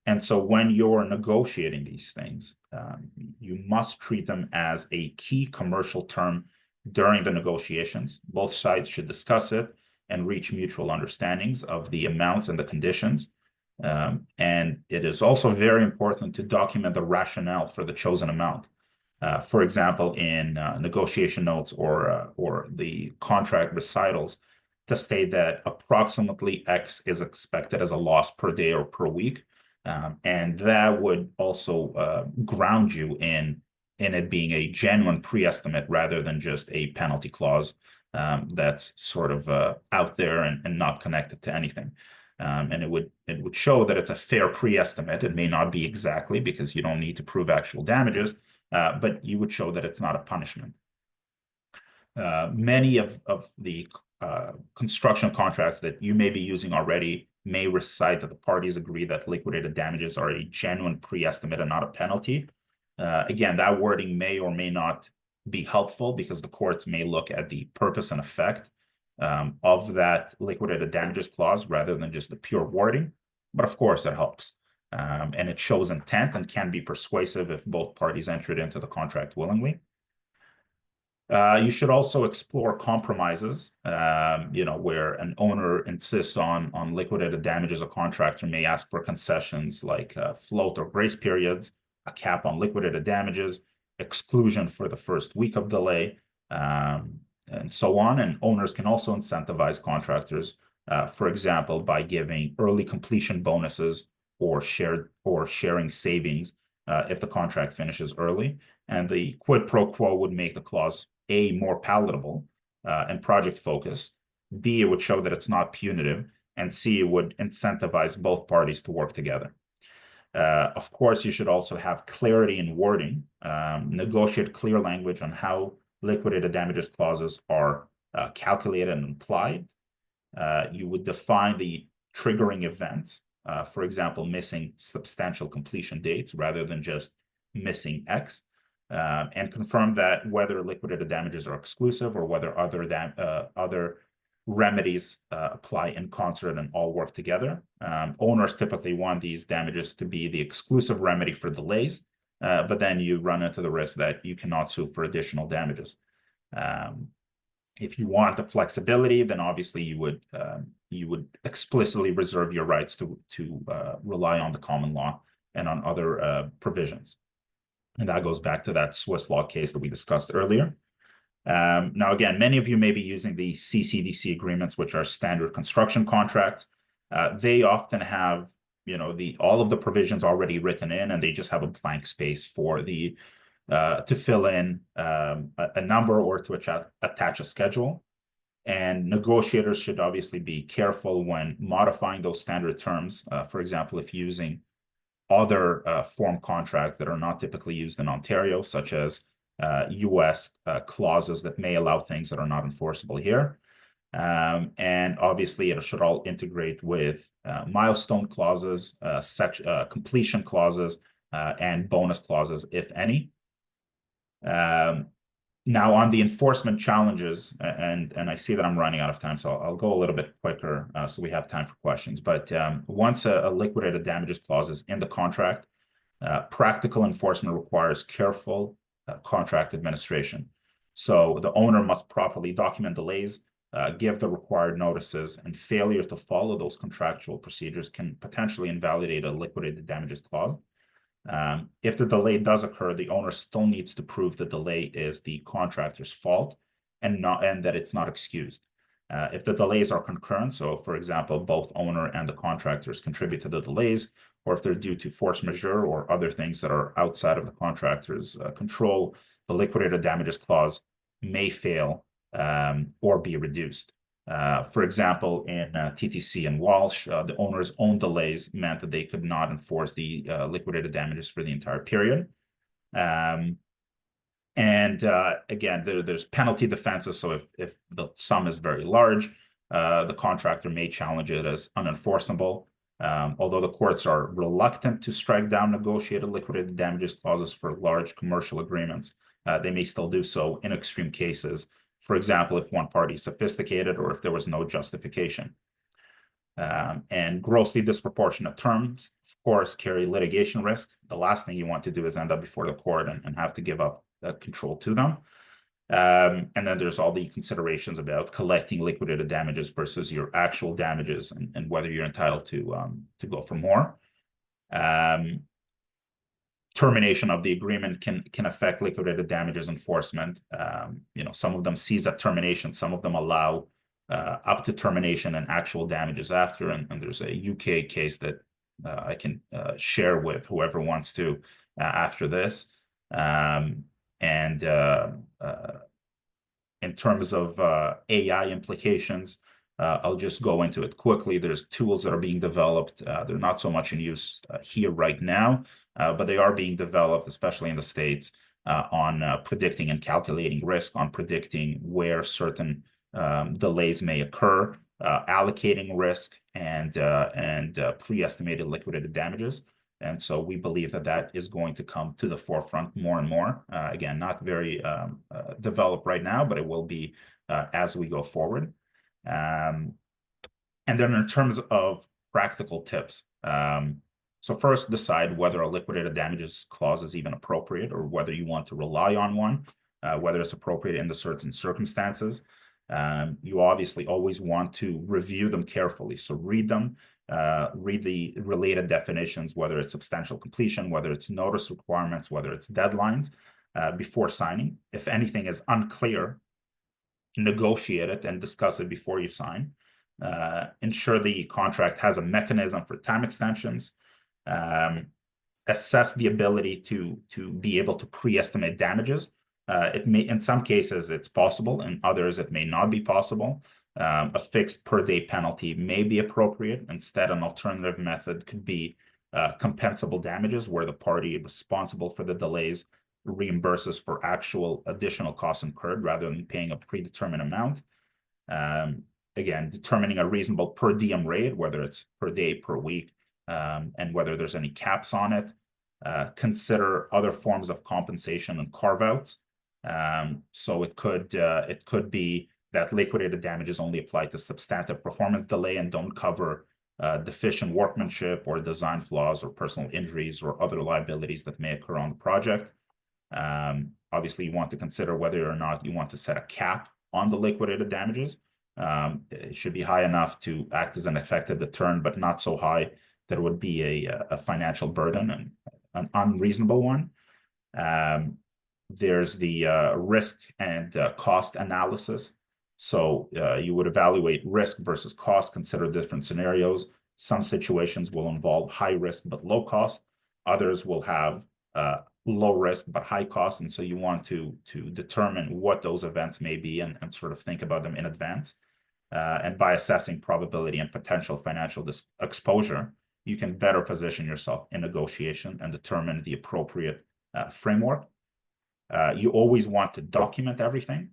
And so when you're negotiating these things, you must treat them as a key commercial term during the negotiations. Both sides should discuss it and reach mutual understandings of the amounts and the conditions. And it is also very important to document the rationale for the chosen amount. For example, in negotiation notes or the contract recitals, to state that approximately X is expected as a loss per day or per week. And that would also ground you in it being a genuine pre-estimate rather than just a penalty clause that's sort of out there and not connected to anything. And it would show that it's a fair pre-estimate. It may not be exactly because you don't need to prove actual damages, but you would show that it's not a punishment. Many of the construction contracts that you may be using already may recite that the parties agree that liquidated damages are a genuine pre-estimate and not a penalty. Again, that wording may or may not be helpful because the courts may look at the purpose and effect of that liquidated damages clause rather than just the pure wording. But of course, it helps. And it shows intent and can be persuasive if both parties entered into the contract willingly. You should also explore compromises, where an owner insists on liquidated damages. A contractor may ask for concessions like float or grace periods, a cap on liquidated damages, exclusion for the first week of delay, and so on. And owners can also incentivize contractors, for example, by giving early completion bonuses or sharing savings if the contract finishes early. And the quid pro quo would make the clause A, more palatable and project focused. B, it would show that it's not punitive. And C, it would incentivize both parties to work together. Of course, you should also have clarity in wording, negotiate clear language on how liquidated damages clauses are calculated and applied. You would define the triggering events, for example, missing substantial completion dates rather than just missing X. And confirm that whether liquidated damages are exclusive or whether other remedies apply in concert and all work together. Owners typically want these damages to be the exclusive remedy for delays, but then you run into the risk that you cannot sue for additional damages. If you want the flexibility, then obviously you would explicitly reserve your rights to rely on the common law and on other provisions. And that goes back to that Swiss law case that we discussed earlier. Now, again, many of you may be using the CCDC agreements, which are standard construction contracts. They often have, all of the provisions already written in, and they just have a blank space for to fill in a number or to attach a schedule. And negotiators should obviously be careful when modifying those standard terms. For example, if using other form contracts that are not typically used in Ontario, such as US clauses that may allow things that are not enforceable here. And obviously, it should all integrate with milestone clauses, completion clauses, and bonus clauses, if any. Now, on the enforcement challenges, and I see that I'm running out of time, so I'll go a little bit quicker so we have time for questions. But once a liquidated damages clause is in the contract, practical enforcement requires careful contract administration. So the owner must properly document delays, give the required notices, and failure to follow those contractual procedures can potentially invalidate a liquidated damages clause. If the delay does occur, the owner still needs to prove the delay is the contractor's fault and that it's not excused. If the delays are concurrent, so for example, both owner and the contractors contribute to the delays, or if they're due to force majeure or other things that are outside of the contractor's control, the liquidated damages clause may fail or be reduced. For example, in TTC and Walsh, the owner's own delays meant that they could not enforce the liquidated damages for the entire period. Again, there's penalty defenses. So if the sum is very large, the contractor may challenge it as unenforceable. Although the courts are reluctant to strike down negotiated liquidated damages clauses for large commercial agreements, they may still do so in extreme cases. For example, if one party is sophisticated or if there was no justification. And grossly disproportionate terms, of course, carry litigation risk. The last thing you want to do is end up before the court and have to give up that control to them. And then there's all the considerations about collecting liquidated damages versus your actual damages and whether you're entitled to go for more. Termination of the agreement can affect liquidated damages enforcement. Some of them cease at termination, some of them allow up to termination and actual damages after. And there's a UK case that I can share with whoever wants to after this. In terms of AI implications, I'll just go into it quickly. There's tools that are being developed. They're not so much in use here right now, but they are being developed, especially in the States, on predicting and calculating risk, on predicting where certain delays may occur, allocating risk, and pre-estimated liquidated damages. And so we believe that that is going to come to the forefront more and more. Again, not very developed right now, but it will be as we go forward. And then in terms of practical tips, so first decide whether a liquidated damages clause is even appropriate or whether you want to rely on one, whether it's appropriate in the certain circumstances. You obviously always want to review them carefully. So read them, read the related definitions, whether it's substantial completion, whether it's notice requirements, whether it's deadlines, before signing. If anything is unclear, negotiate it and discuss it before you sign. Ensure the contract has a mechanism for time extensions. Assess the ability to be able to pre-estimate damages. It may, in some cases, it's possible, in others, it may not be possible. A fixed per day penalty may be appropriate. Instead, an alternative method could be compensable damages, where the party responsible for the delays reimburses for actual additional costs incurred rather than paying a predetermined amount. Again, determining a reasonable per diem rate, whether it's per day, per week, and whether there's any caps on it. Consider other forms of compensation and carve-outs. So it could be that liquidated damages only apply to substantive performance delay and don't cover deficient workmanship or design flaws or personal injuries or other liabilities that may occur on the project. Obviously, you want to consider whether or not you want to set a cap on the liquidated damages. It should be high enough to act as an effective deterrent, but not so high that it would be a financial burden and an unreasonable one. There's the risk and cost analysis. So you would evaluate risk versus cost, consider different scenarios. Some situations will involve high risk but low cost. Others will have low risk but high cost. And so you want to determine what those events may be and sort of think about them in advance. And by assessing probability and potential financial exposure, you can better position yourself in negotiation and determine the appropriate framework. You always want to document everything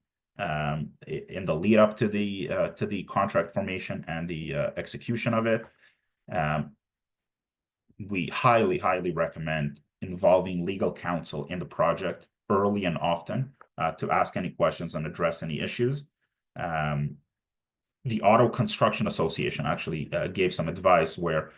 in the lead up to the contract formation and the execution of it. We highly recommend involving legal counsel in the project early and often to ask any questions and address any issues. The Auto Construction Association actually gave some advice where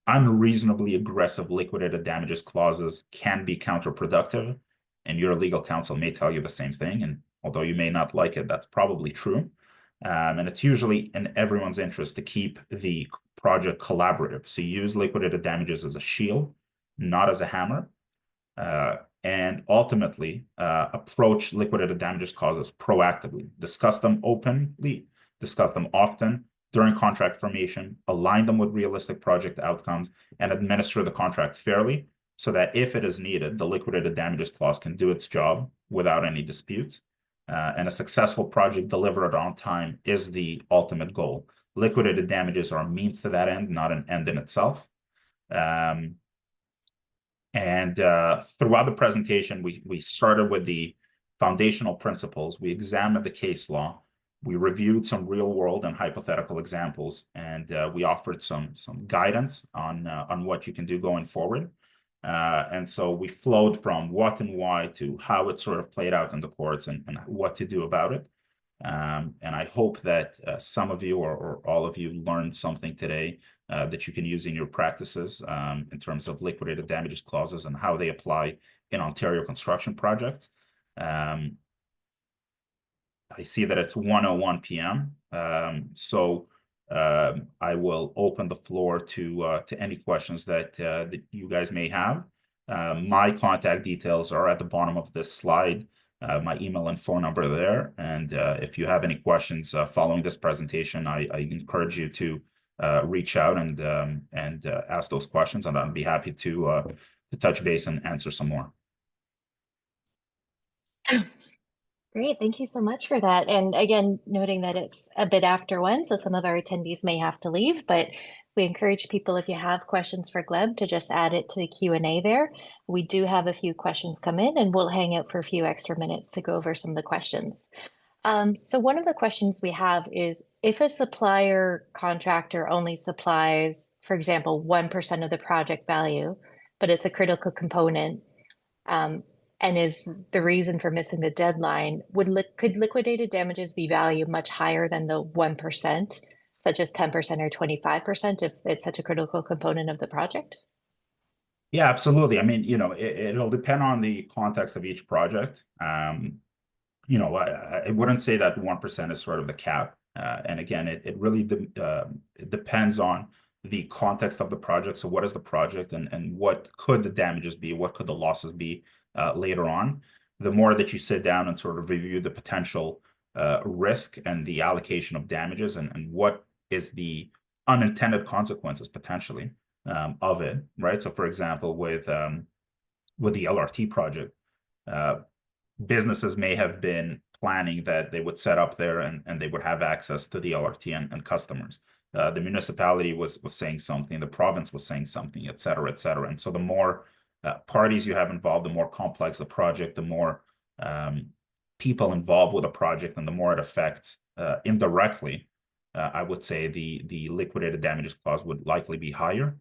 unreasonably aggressive liquidated damages clauses can be counterproductive, and your legal counsel may tell you the same thing. And although you may not like it, that's probably true. And it's usually in everyone's interest to keep the project collaborative. So you use liquidated damages as a shield, not as a hammer. And ultimately, approach liquidated damages clauses proactively. Discuss them openly, discuss them often during contract formation, align them with realistic project outcomes, and administer the contract fairly so that if it is needed, the liquidated damages clause can do its job without any disputes. And a successful project delivered on time is the ultimate goal. Liquidated damages are a means to that end, not an end in itself. And throughout the presentation, we started with the foundational principles. We examined the case law. We reviewed some real world and hypothetical examples, and we offered some guidance on what you can do going forward. And so we flowed from what and why to how it sort of played out in the courts and what to do about it. And I hope that some of you or all of you learned something today that you can use in your practices in terms of liquidated damages clauses and how they apply in Ontario construction projects. I see that it's 1:01 p.m. So I will open the floor to any questions that you guys may have. My contact details are at the bottom of this slide. My email and phone number are there. And if you have any questions following this presentation, I encourage you to reach out and ask those questions, and I'd be happy to touch base and answer some more. Great, thank you so much for that. And again, noting that it's a bit after one, so some of our attendees may have to leave, but we encourage people, if you have questions for Gleb, to just add it to the Q&A there. We do have a few questions come in, and we'll hang out for a few extra minutes to go over some of the questions. So one of the questions we have is, if a supplier contractor only supplies, for example, 1% of the project value, but it's a critical component, um, and is the reason for missing the deadline, could liquidated damages be valued much higher than the 1%, such as 10% or 25%, if it's such a critical component of the project? Yeah, absolutely. I mean, it'll depend on the context of each project. I wouldn't say that 1% is sort of the cap. And again, it really it depends on the context of the project. So what is the project, and what could the damages be? What could the losses be later on? The more that you sit down and sort of review the potential risk and the allocation of damages, and what is the unintended consequences potentially of it, right? So for example, with the LRT project, uh, businesses may have been planning that they would set up there, and they would have access to the LRT and customers. The municipality was saying something, the province was saying something, et cetera, et cetera. And so the more parties you have involved, the more complex the project, the more people involved with the project, and the more it affects indirectly. I would say the liquidated damages clause would likely be higher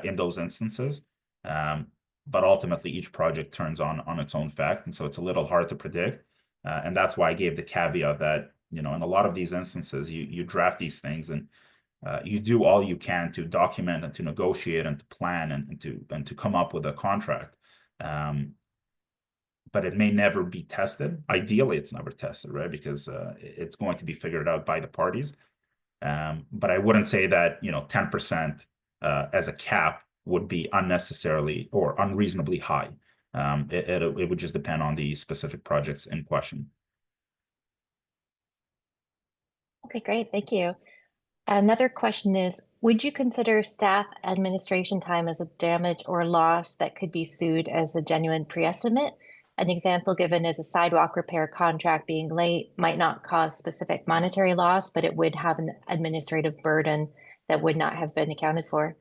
in those instances. But ultimately each project turns on its own fact, and so it's a little hard to predict. And that's why I gave the caveat that, in a lot of these instances, you draft these things, and you do all you can to document and to negotiate and to plan and to come up with a contract. But it may never be tested. Ideally, it's never tested, right? Because it's going to be figured out by the parties. But I wouldn't say that 10% as a cap would be unnecessarily or unreasonably high. It would just depend on the specific projects in question. Okay, great, thank you. Another question is, would you consider staff administration time as a damage or loss that could be sued as a genuine pre-estimate? An example given is a sidewalk repair contract being late might not cause specific monetary loss, but it would have an administrative burden that would not have been accounted for.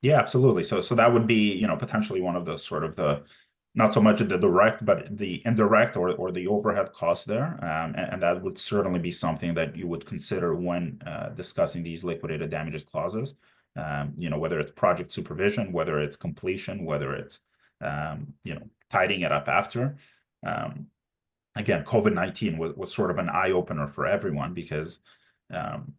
Yeah, absolutely. So that would be, potentially one of the sort of the, not so much the direct, but the indirect or the overhead cost there. And that would certainly be something that you would consider when discussing these liquidated damages clauses. Whether it's project supervision, whether it's completion, whether it's, tidying it up after. Um, Again, COVID-19 was sort of an eye opener for everyone, because um,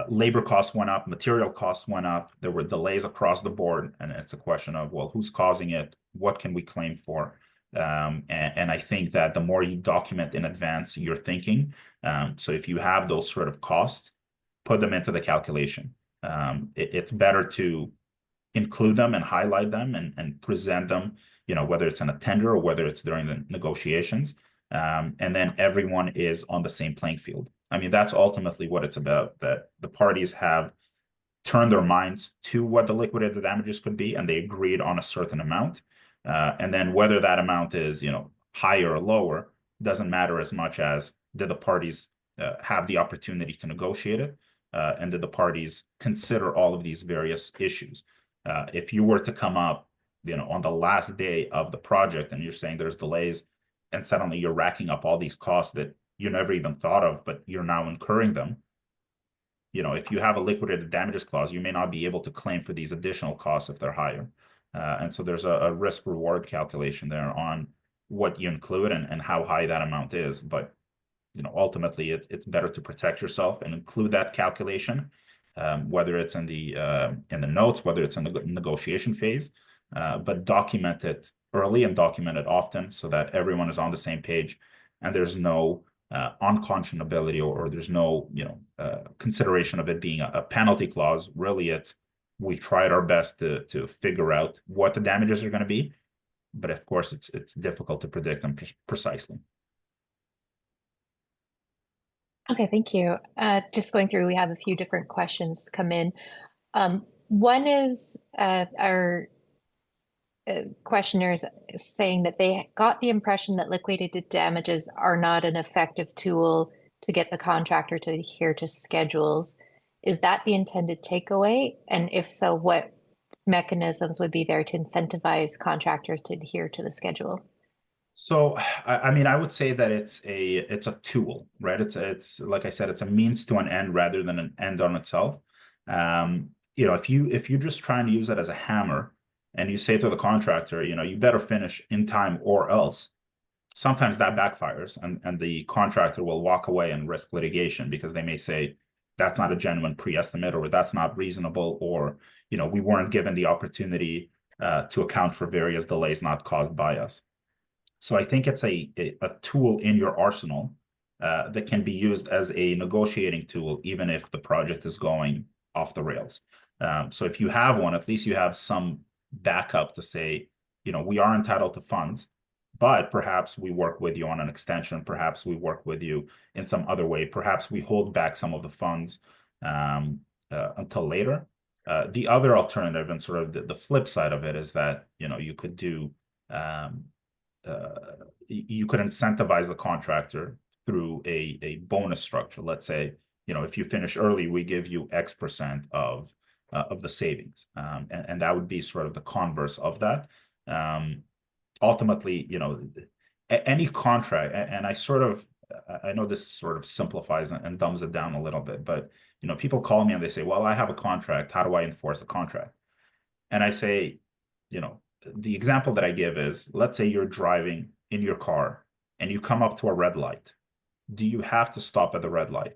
labor costs went up, material costs went up, there were delays across the board, and it's a question of, well, who's causing it? What can we claim for? And I think that the more you document in advance your thinking, so if you have those sort of costs, put them into the calculation. It's better to include them and highlight them and present them, whether it's in a tender or whether it's during the negotiations. And then everyone is on the same playing field. I mean, that's ultimately what it's about, that the parties have turned their minds to what the liquidated damages could be, and they agreed on a certain amount. And then whether that amount is, higher or lower doesn't matter as much as did the parties have the opportunity to negotiate it, and did the parties consider all of these various issues. If you were to come up, on the last day of the project, and you're saying there's delays, and suddenly you're racking up all these costs that you never even thought of, but you're now incurring them. If you have a liquidated damages clause, you may not be able to claim for these additional costs if they're higher. And so there's a risk reward calculation there on what you include and how high that amount is. But ultimately it's better to protect yourself and include that calculation, whether it's in the notes, whether it's in the negotiation phase, but document it early and document it often, so that everyone is on the same page, and there's no unconscionability, or there's no consideration of it being a penalty clause. Really, it's, we've tried our best to figure out what the damages are going to be, but of course it's difficult to predict them precisely. Okay, thank you. Just going through, we have a few different questions come in. One is, questioners saying that they got the impression that liquidated damages are not an effective tool to get the contractor to adhere to schedules. Is that the intended takeaway? And if so, what mechanisms would be there to incentivize contractors to adhere to the schedule? So, I mean, I would say that it's a tool, right? It's like I said, it's a means to an end rather than an end on itself. If you just try and use it as a hammer and you say to the contractor, you better finish in time or else, sometimes that backfires and the contractor will walk away and risk litigation because they may say that's not a genuine pre-estimate or that's not reasonable or we weren't given the opportunity to account for various delays not caused by us. So I think it's a tool in your arsenal that can be used as a negotiating tool, even if the project is going off the rails. So if you have one, at least you have some backup to say, we are entitled to funds, but perhaps we work with you on an extension. Perhaps we work with you in some other way. Perhaps we hold back some of the funds until later. The other alternative and sort of the flip side of it is that, you could do you could incentivize the contractor through a bonus structure. Let's say, if you finish early, we give you X% of the savings. And that would be sort of the converse of that. Ultimately, any contract, and I know this sort of simplifies and dumbs it down a little bit, but, people call me and they say, well, I have a contract. How do I enforce the contract? And I say, you know, the example that I give is, let's say you're driving in your car and you come up to a red light. Do you have to stop at the red light?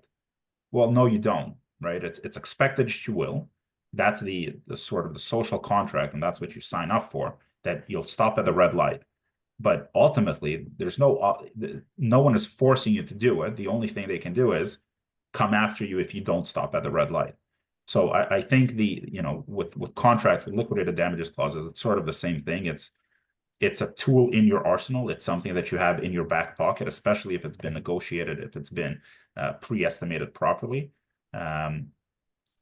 Well, no, you don't, right? It's expected you will. That's the sort of the social contract, and that's what you sign up for, that you'll stop at the red light. But ultimately, there's no one is forcing you to do it. The only thing they can do is come after you if you don't stop at the red light. So I think with contracts with liquidated damages clauses, it's sort of the same thing. It's a tool in your arsenal. It's something that you have in your back pocket, especially if it's been negotiated, if it's been pre-estimated properly.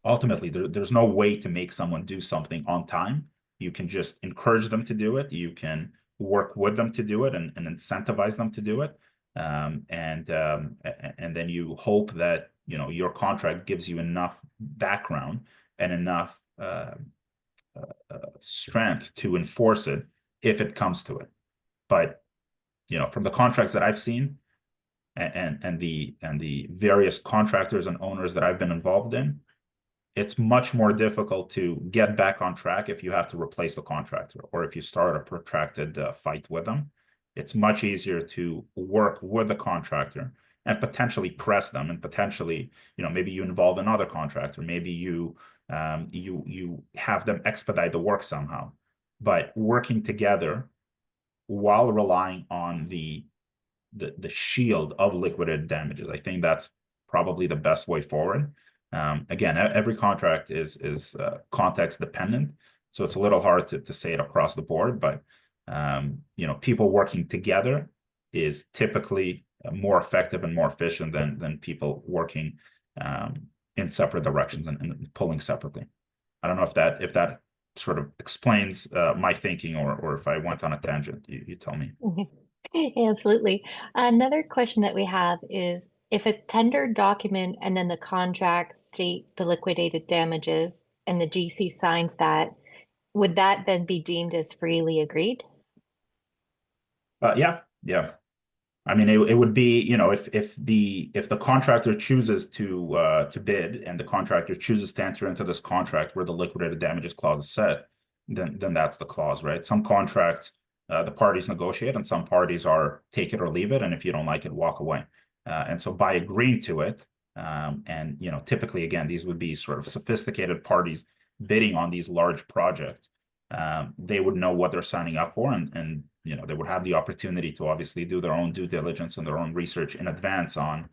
Ultimately, there's no way to make someone do something on time. You can just encourage them to do it. You can work with them to do it and incentivize them to do it. And then you hope that your contract gives you enough background and enough strength to enforce it if it comes to it. But from the contracts that I've seen and the various contractors and owners that I've been involved in, it's much more difficult to get back on track if you have to replace the contractor or if you start a protracted fight with them. It's much easier to work with the contractor and potentially press them and potentially, maybe you involve another contractor, maybe you have them expedite the work somehow. But working together while relying on the shield of liquidated damages, I think that's probably the best way forward. Again, every contract is context dependent, so it's a little hard to say it across the board, but people working together is typically more effective and more efficient than people working in separate directions and pulling separately. I don't know if that sort of explains my thinking or if I went on a tangent. You tell me. Yeah, absolutely. Another question that we have is if a tender document and then the contract state the liquidated damages and the GC signs that, would that then be deemed as freely agreed? Yeah. I mean, it would be, if the contractor chooses to bid and the contractor chooses to enter into this contract where the liquidated damages clause is set, then that's the clause, right? Some contracts the parties negotiate, and some parties are take it or leave it, and if you don't like it, walk away. And so by agreeing to it, and typically again, these would be sort of sophisticated parties bidding on these large projects. They would know what they're signing up for, and they would have the opportunity to obviously do their own due diligence and their own research in advance on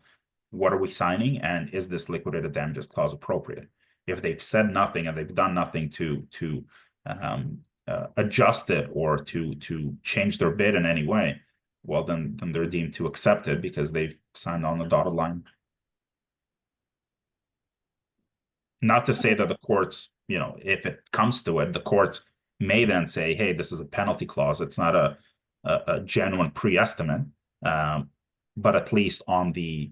what are we signing and is this liquidated damages clause appropriate. If they've said nothing and they've done nothing to adjust it or to change their bid in any way, well, then they're deemed to accept it because they've signed on the dotted line. Not to say that the courts, if it comes to it, the courts may then say, hey, this is a penalty clause. It's not a genuine pre-estimate. Um, but at least on the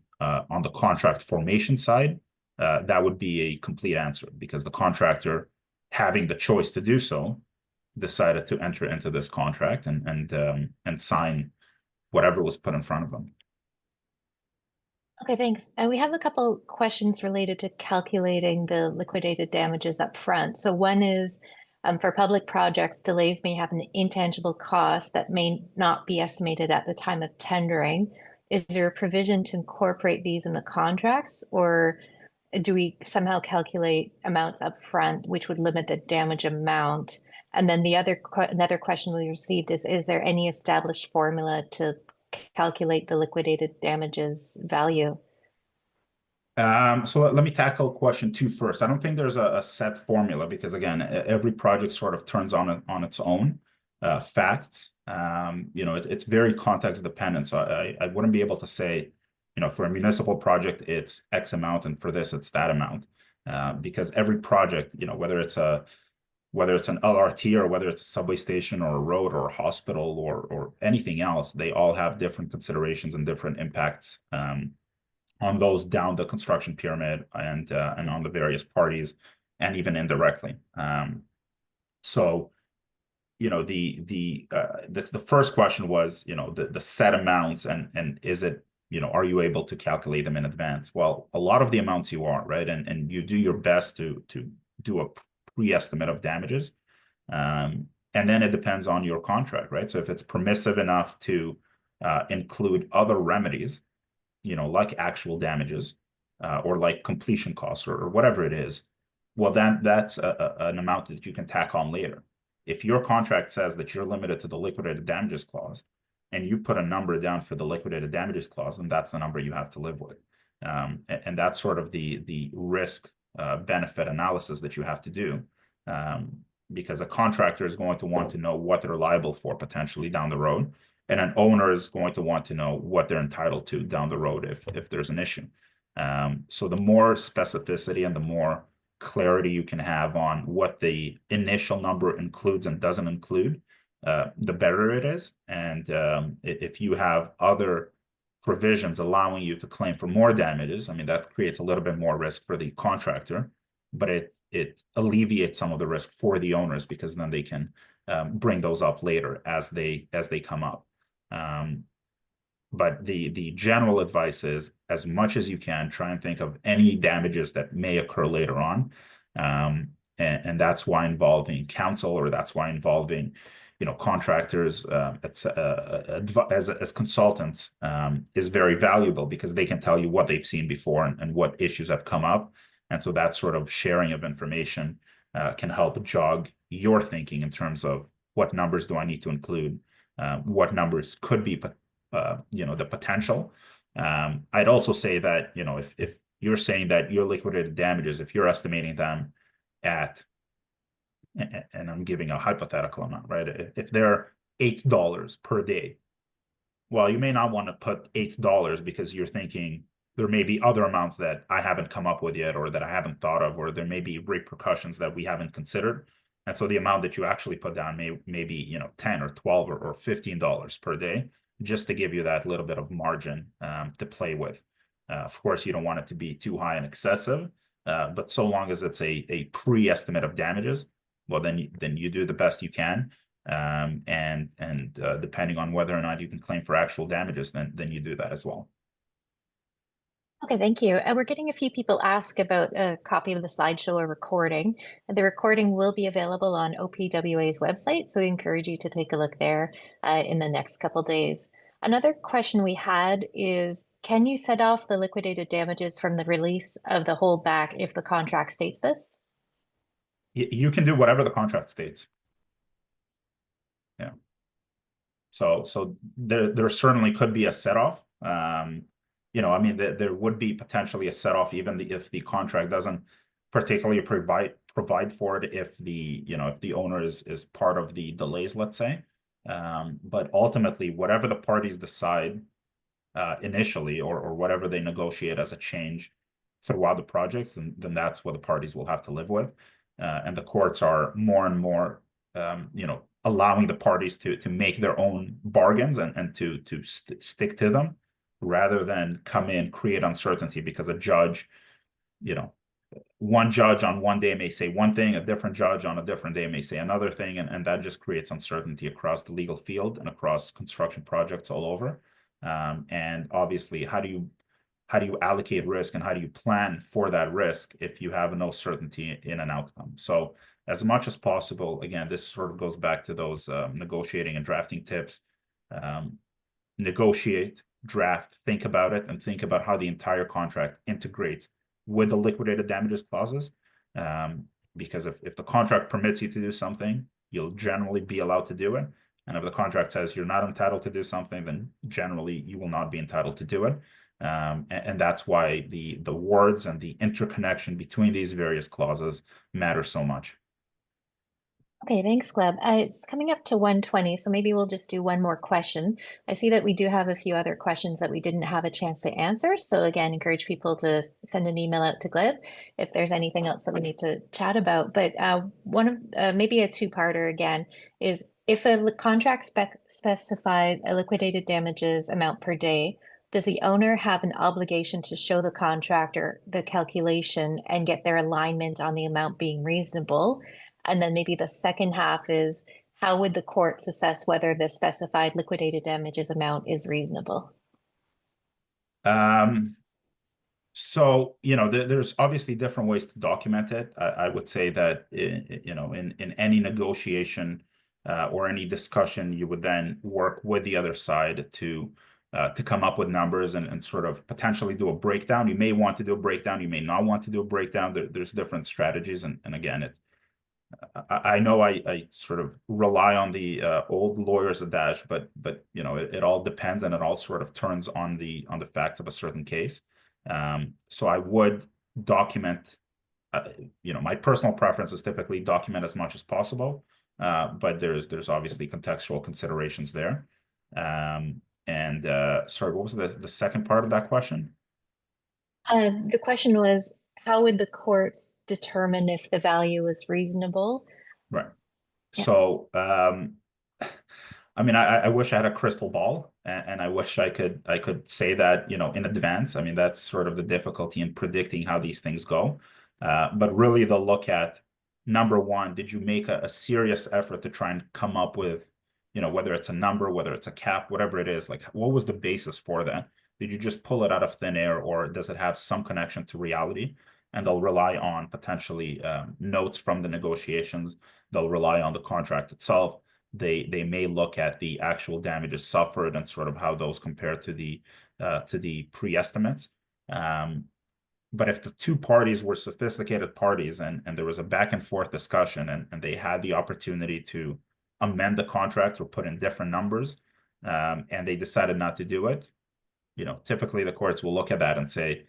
contract formation side, that would be a complete answer because the contractor, having the choice to do so, decided to enter into this contract and sign whatever was put in front of them. Okay, thanks. And we have a couple questions related to calculating the liquidated damages up front. So one is for public projects, delays may have an intangible cost that may not be estimated at the time of tendering. Is there a provision to incorporate these in the contracts, or do we somehow calculate amounts up front, which would limit the damage amount? And then another question we received is there any established formula to calculate the liquidated damages value? So let me tackle question two first. I don't think there's a set formula because again, every project sort of turns on its own facts. It's very context dependent. So I wouldn't be able to say, for a municipal project, it's X amount, and for this, it's that amount. Because every project, whether it's an LRT or whether it's a subway station or a road or a hospital or anything else, they all have different considerations and different impacts on those down the construction pyramid and on the various parties and even indirectly. So the first question was the set amounts and is it are you able to calculate them in advance? Well, a lot of the amounts you are, right, and you do your best to do a pre-estimate of damages. And then it depends on your contract, right? So if it's permissive enough to include other remedies, like actual damages or like completion costs or whatever it is, well, then that's an amount that you can tack on later. If your contract says that you're limited to the liquidated damages clause and you put a number down for the liquidated damages clause, then that's the number you have to live with. And that's sort of the risk benefit analysis that you have to do. Because a contractor is going to want to know what they're liable for potentially down the road, and an owner is going to want to know what they're entitled to down the road if there's an issue. So the more specificity and the more clarity you can have on what the initial number includes and doesn't include, the better it is. And if you have other provisions allowing you to claim for more damages, I mean, that creates a little bit more risk for the contractor, but it alleviates some of the risk for the owners because then they can bring those up later as they come up. But the general advice is, as much as you can, try and think of any damages that may occur later on. And that's why involving counsel, or that's why involving, contractors as consultants is very valuable because they can tell you what they've seen before and what issues have come up. And so that sort of sharing of information can help jog your thinking in terms of what numbers do I need to include, what numbers could be, the potential. I'd also say that, if you're saying that your liquidated damages, if you're estimating them at, and I'm giving a hypothetical amount, right? If they're $8 per day, well, you may not want to put $8 because you're thinking there may be other amounts that I haven't come up with yet or that I haven't thought of, or there may be repercussions that we haven't considered. And so the amount that you actually put down may be, 10 or 12 or $15 per day, just to give you that little bit of margin to play with. Of course, you don't want it to be too high and excessive, but so long as it's a pre-estimate of damages, well, then you do the best you can. And depending on whether or not you can claim for actual damages, then you do that as well. Okay, thank you. And we're getting a few people ask about a copy of the slideshow or recording. The recording will be available on OPWA's website, so we encourage you to take a look there in the next couple days. Another question we had is, can you set off the liquidated damages from the release of the holdback if the contract states this? You can do whatever the contract states. Yeah. So there certainly could be a set off. I mean, there would be potentially a set off even if the contract doesn't particularly provide for it if the owner is part of the delays, let's say. But ultimately, whatever the parties decide initially or whatever they negotiate as a change throughout the projects, then that's what the parties will have to live with. And the courts are more and more allowing the parties to make their own bargains and to stick to them rather than come in, create uncertainty because a judge, you know, one judge on one day may say one thing, a different judge on a different day may say another thing, and that just creates uncertainty across the legal field and across construction projects all over. And obviously, how do you allocate risk and how do you plan for that risk if you have no certainty in an outcome? So as much as possible, again, this sort of goes back to those negotiating and drafting tips. Negotiate, draft, think about it, and think about how the entire contract integrates with the liquidated damages clauses. Because if the contract permits you to do something, you'll generally be allowed to do it. And if the contract says you're not entitled to do something, then generally you will not be entitled to do it. And that's why the words and the interconnection between these various clauses matter so much. Okay, thanks, Gleb. It's coming up to 1:20, so maybe we'll just do one more question. I see that we do have a few other questions that we didn't have a chance to answer. So again, encourage people to send an email out to Gleb if there's anything else that we need to chat about. But one of maybe a two-parter again is if a contract specifies a liquidated damages amount per day, does the owner have an obligation to show the contractor the calculation and get their alignment on the amount being reasonable? And then maybe the second half is how would the courts assess whether the specified liquidated damages amount is reasonable? Um, So, there's obviously different ways to document it. I would say that, in any negotiation or any discussion, you would then work with the other side to come up with numbers and sort of potentially do a breakdown. You may want to do a breakdown. You may not want to do a breakdown. There's different strategies. And again, I know I sort of rely on the old lawyer's adage, but it all depends and it all sort of turns on the facts of a certain case. So I would document. My personal preference is typically document as much as possible, but there's obviously contextual considerations there. And sorry, what was the second part of that question? The question was, how would the courts determine if the value is reasonable? Right. Yeah. So, I mean, I wish I had a crystal ball, and I wish I could say that, in advance. I mean, that's sort of the difficulty in predicting how these things go. But really, they'll look at number one, did you make a serious effort to try and come up with, whether it's a number, whether it's a cap, whatever it is, like what was the basis for that? Did you just pull it out of thin air, or does it have some connection to reality? And they'll rely on potentially notes from the negotiations. They'll rely on the contract itself. They may look at the actual damages suffered and sort of how those compare to the pre-estimates. But if the two parties were sophisticated parties and there was a back and forth discussion and they had the opportunity to amend the contract or put in different numbers, and they decided not to do it, typically the courts will look at that and say,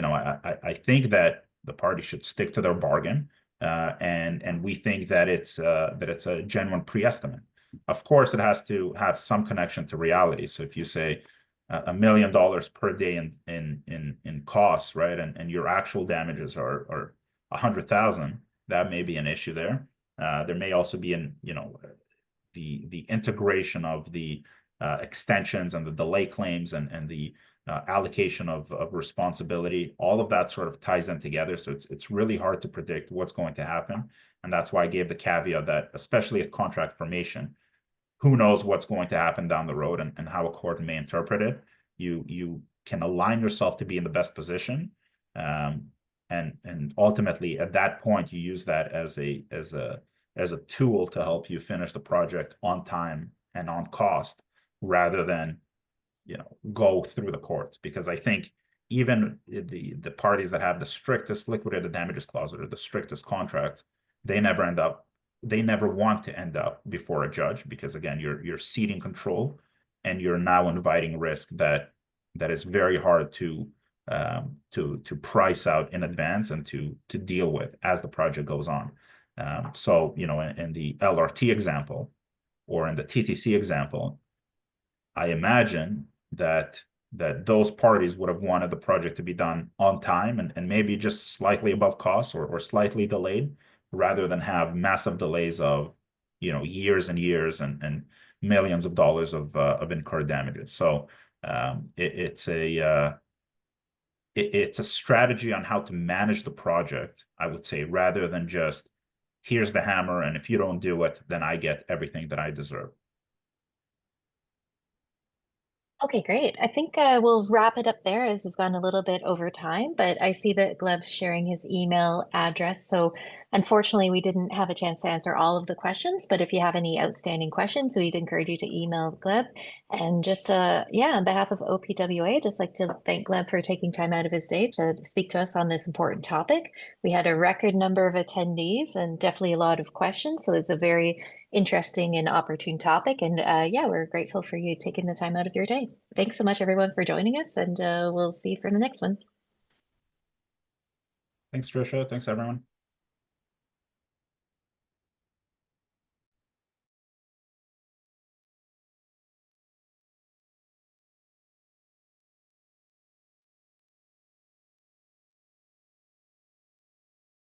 I think that the party should stick to their bargain, and we think that it's a genuine pre-estimate. Of course, it has to have some connection to reality. So if you say $1 million per day in costs, right, and your actual damages are 100,000, that may be an issue there. There may also be the integration of the extensions and the delay claims and the allocation of responsibility. All of that sort of ties in together. So it's really hard to predict what's going to happen. And that's why I gave the caveat that, especially at contract formation, who knows what's going to happen down the road and how a court may interpret it. You can align yourself to be in the best position. And ultimately at that point, you use that as a tool to help you finish the project on time and on cost rather than go through the courts. Because I think even the parties that have the strictest liquidated damages clause or the strictest contracts, they never want to end up before a judge, because again, you're ceding control and you're now inviting risk that is very hard to price out in advance and to deal with as the project goes on. So in the LRT example or in the TTC example, I imagine that those parties would have wanted the project to be done on time and maybe just slightly above cost or slightly delayed, rather than have massive delays of years and years and millions of dollars of incurred damages. So it's a strategy on how to manage the project, I would say, rather than just here's the hammer, and if you don't do it, then I get everything that I deserve. Okay, great. I think we'll wrap it up there as we've gone a little bit over time, but I see that Gleb's sharing his email address. So unfortunately, we didn't have a chance to answer all of the questions, but if you have any outstanding questions, we'd encourage you to email Gleb. And just, yeah, on behalf of OPWA, I'd just like to thank Gleb for taking time out of his day to speak to us on this important topic. We had a record number of attendees and definitely a lot of questions. So it's a very interesting and opportune topic. And yeah, we're grateful for you taking the time out of your day. Thanks so much, everyone, for joining us, and we'll see you for the next one. Thanks, Trisha. Thanks, everyone.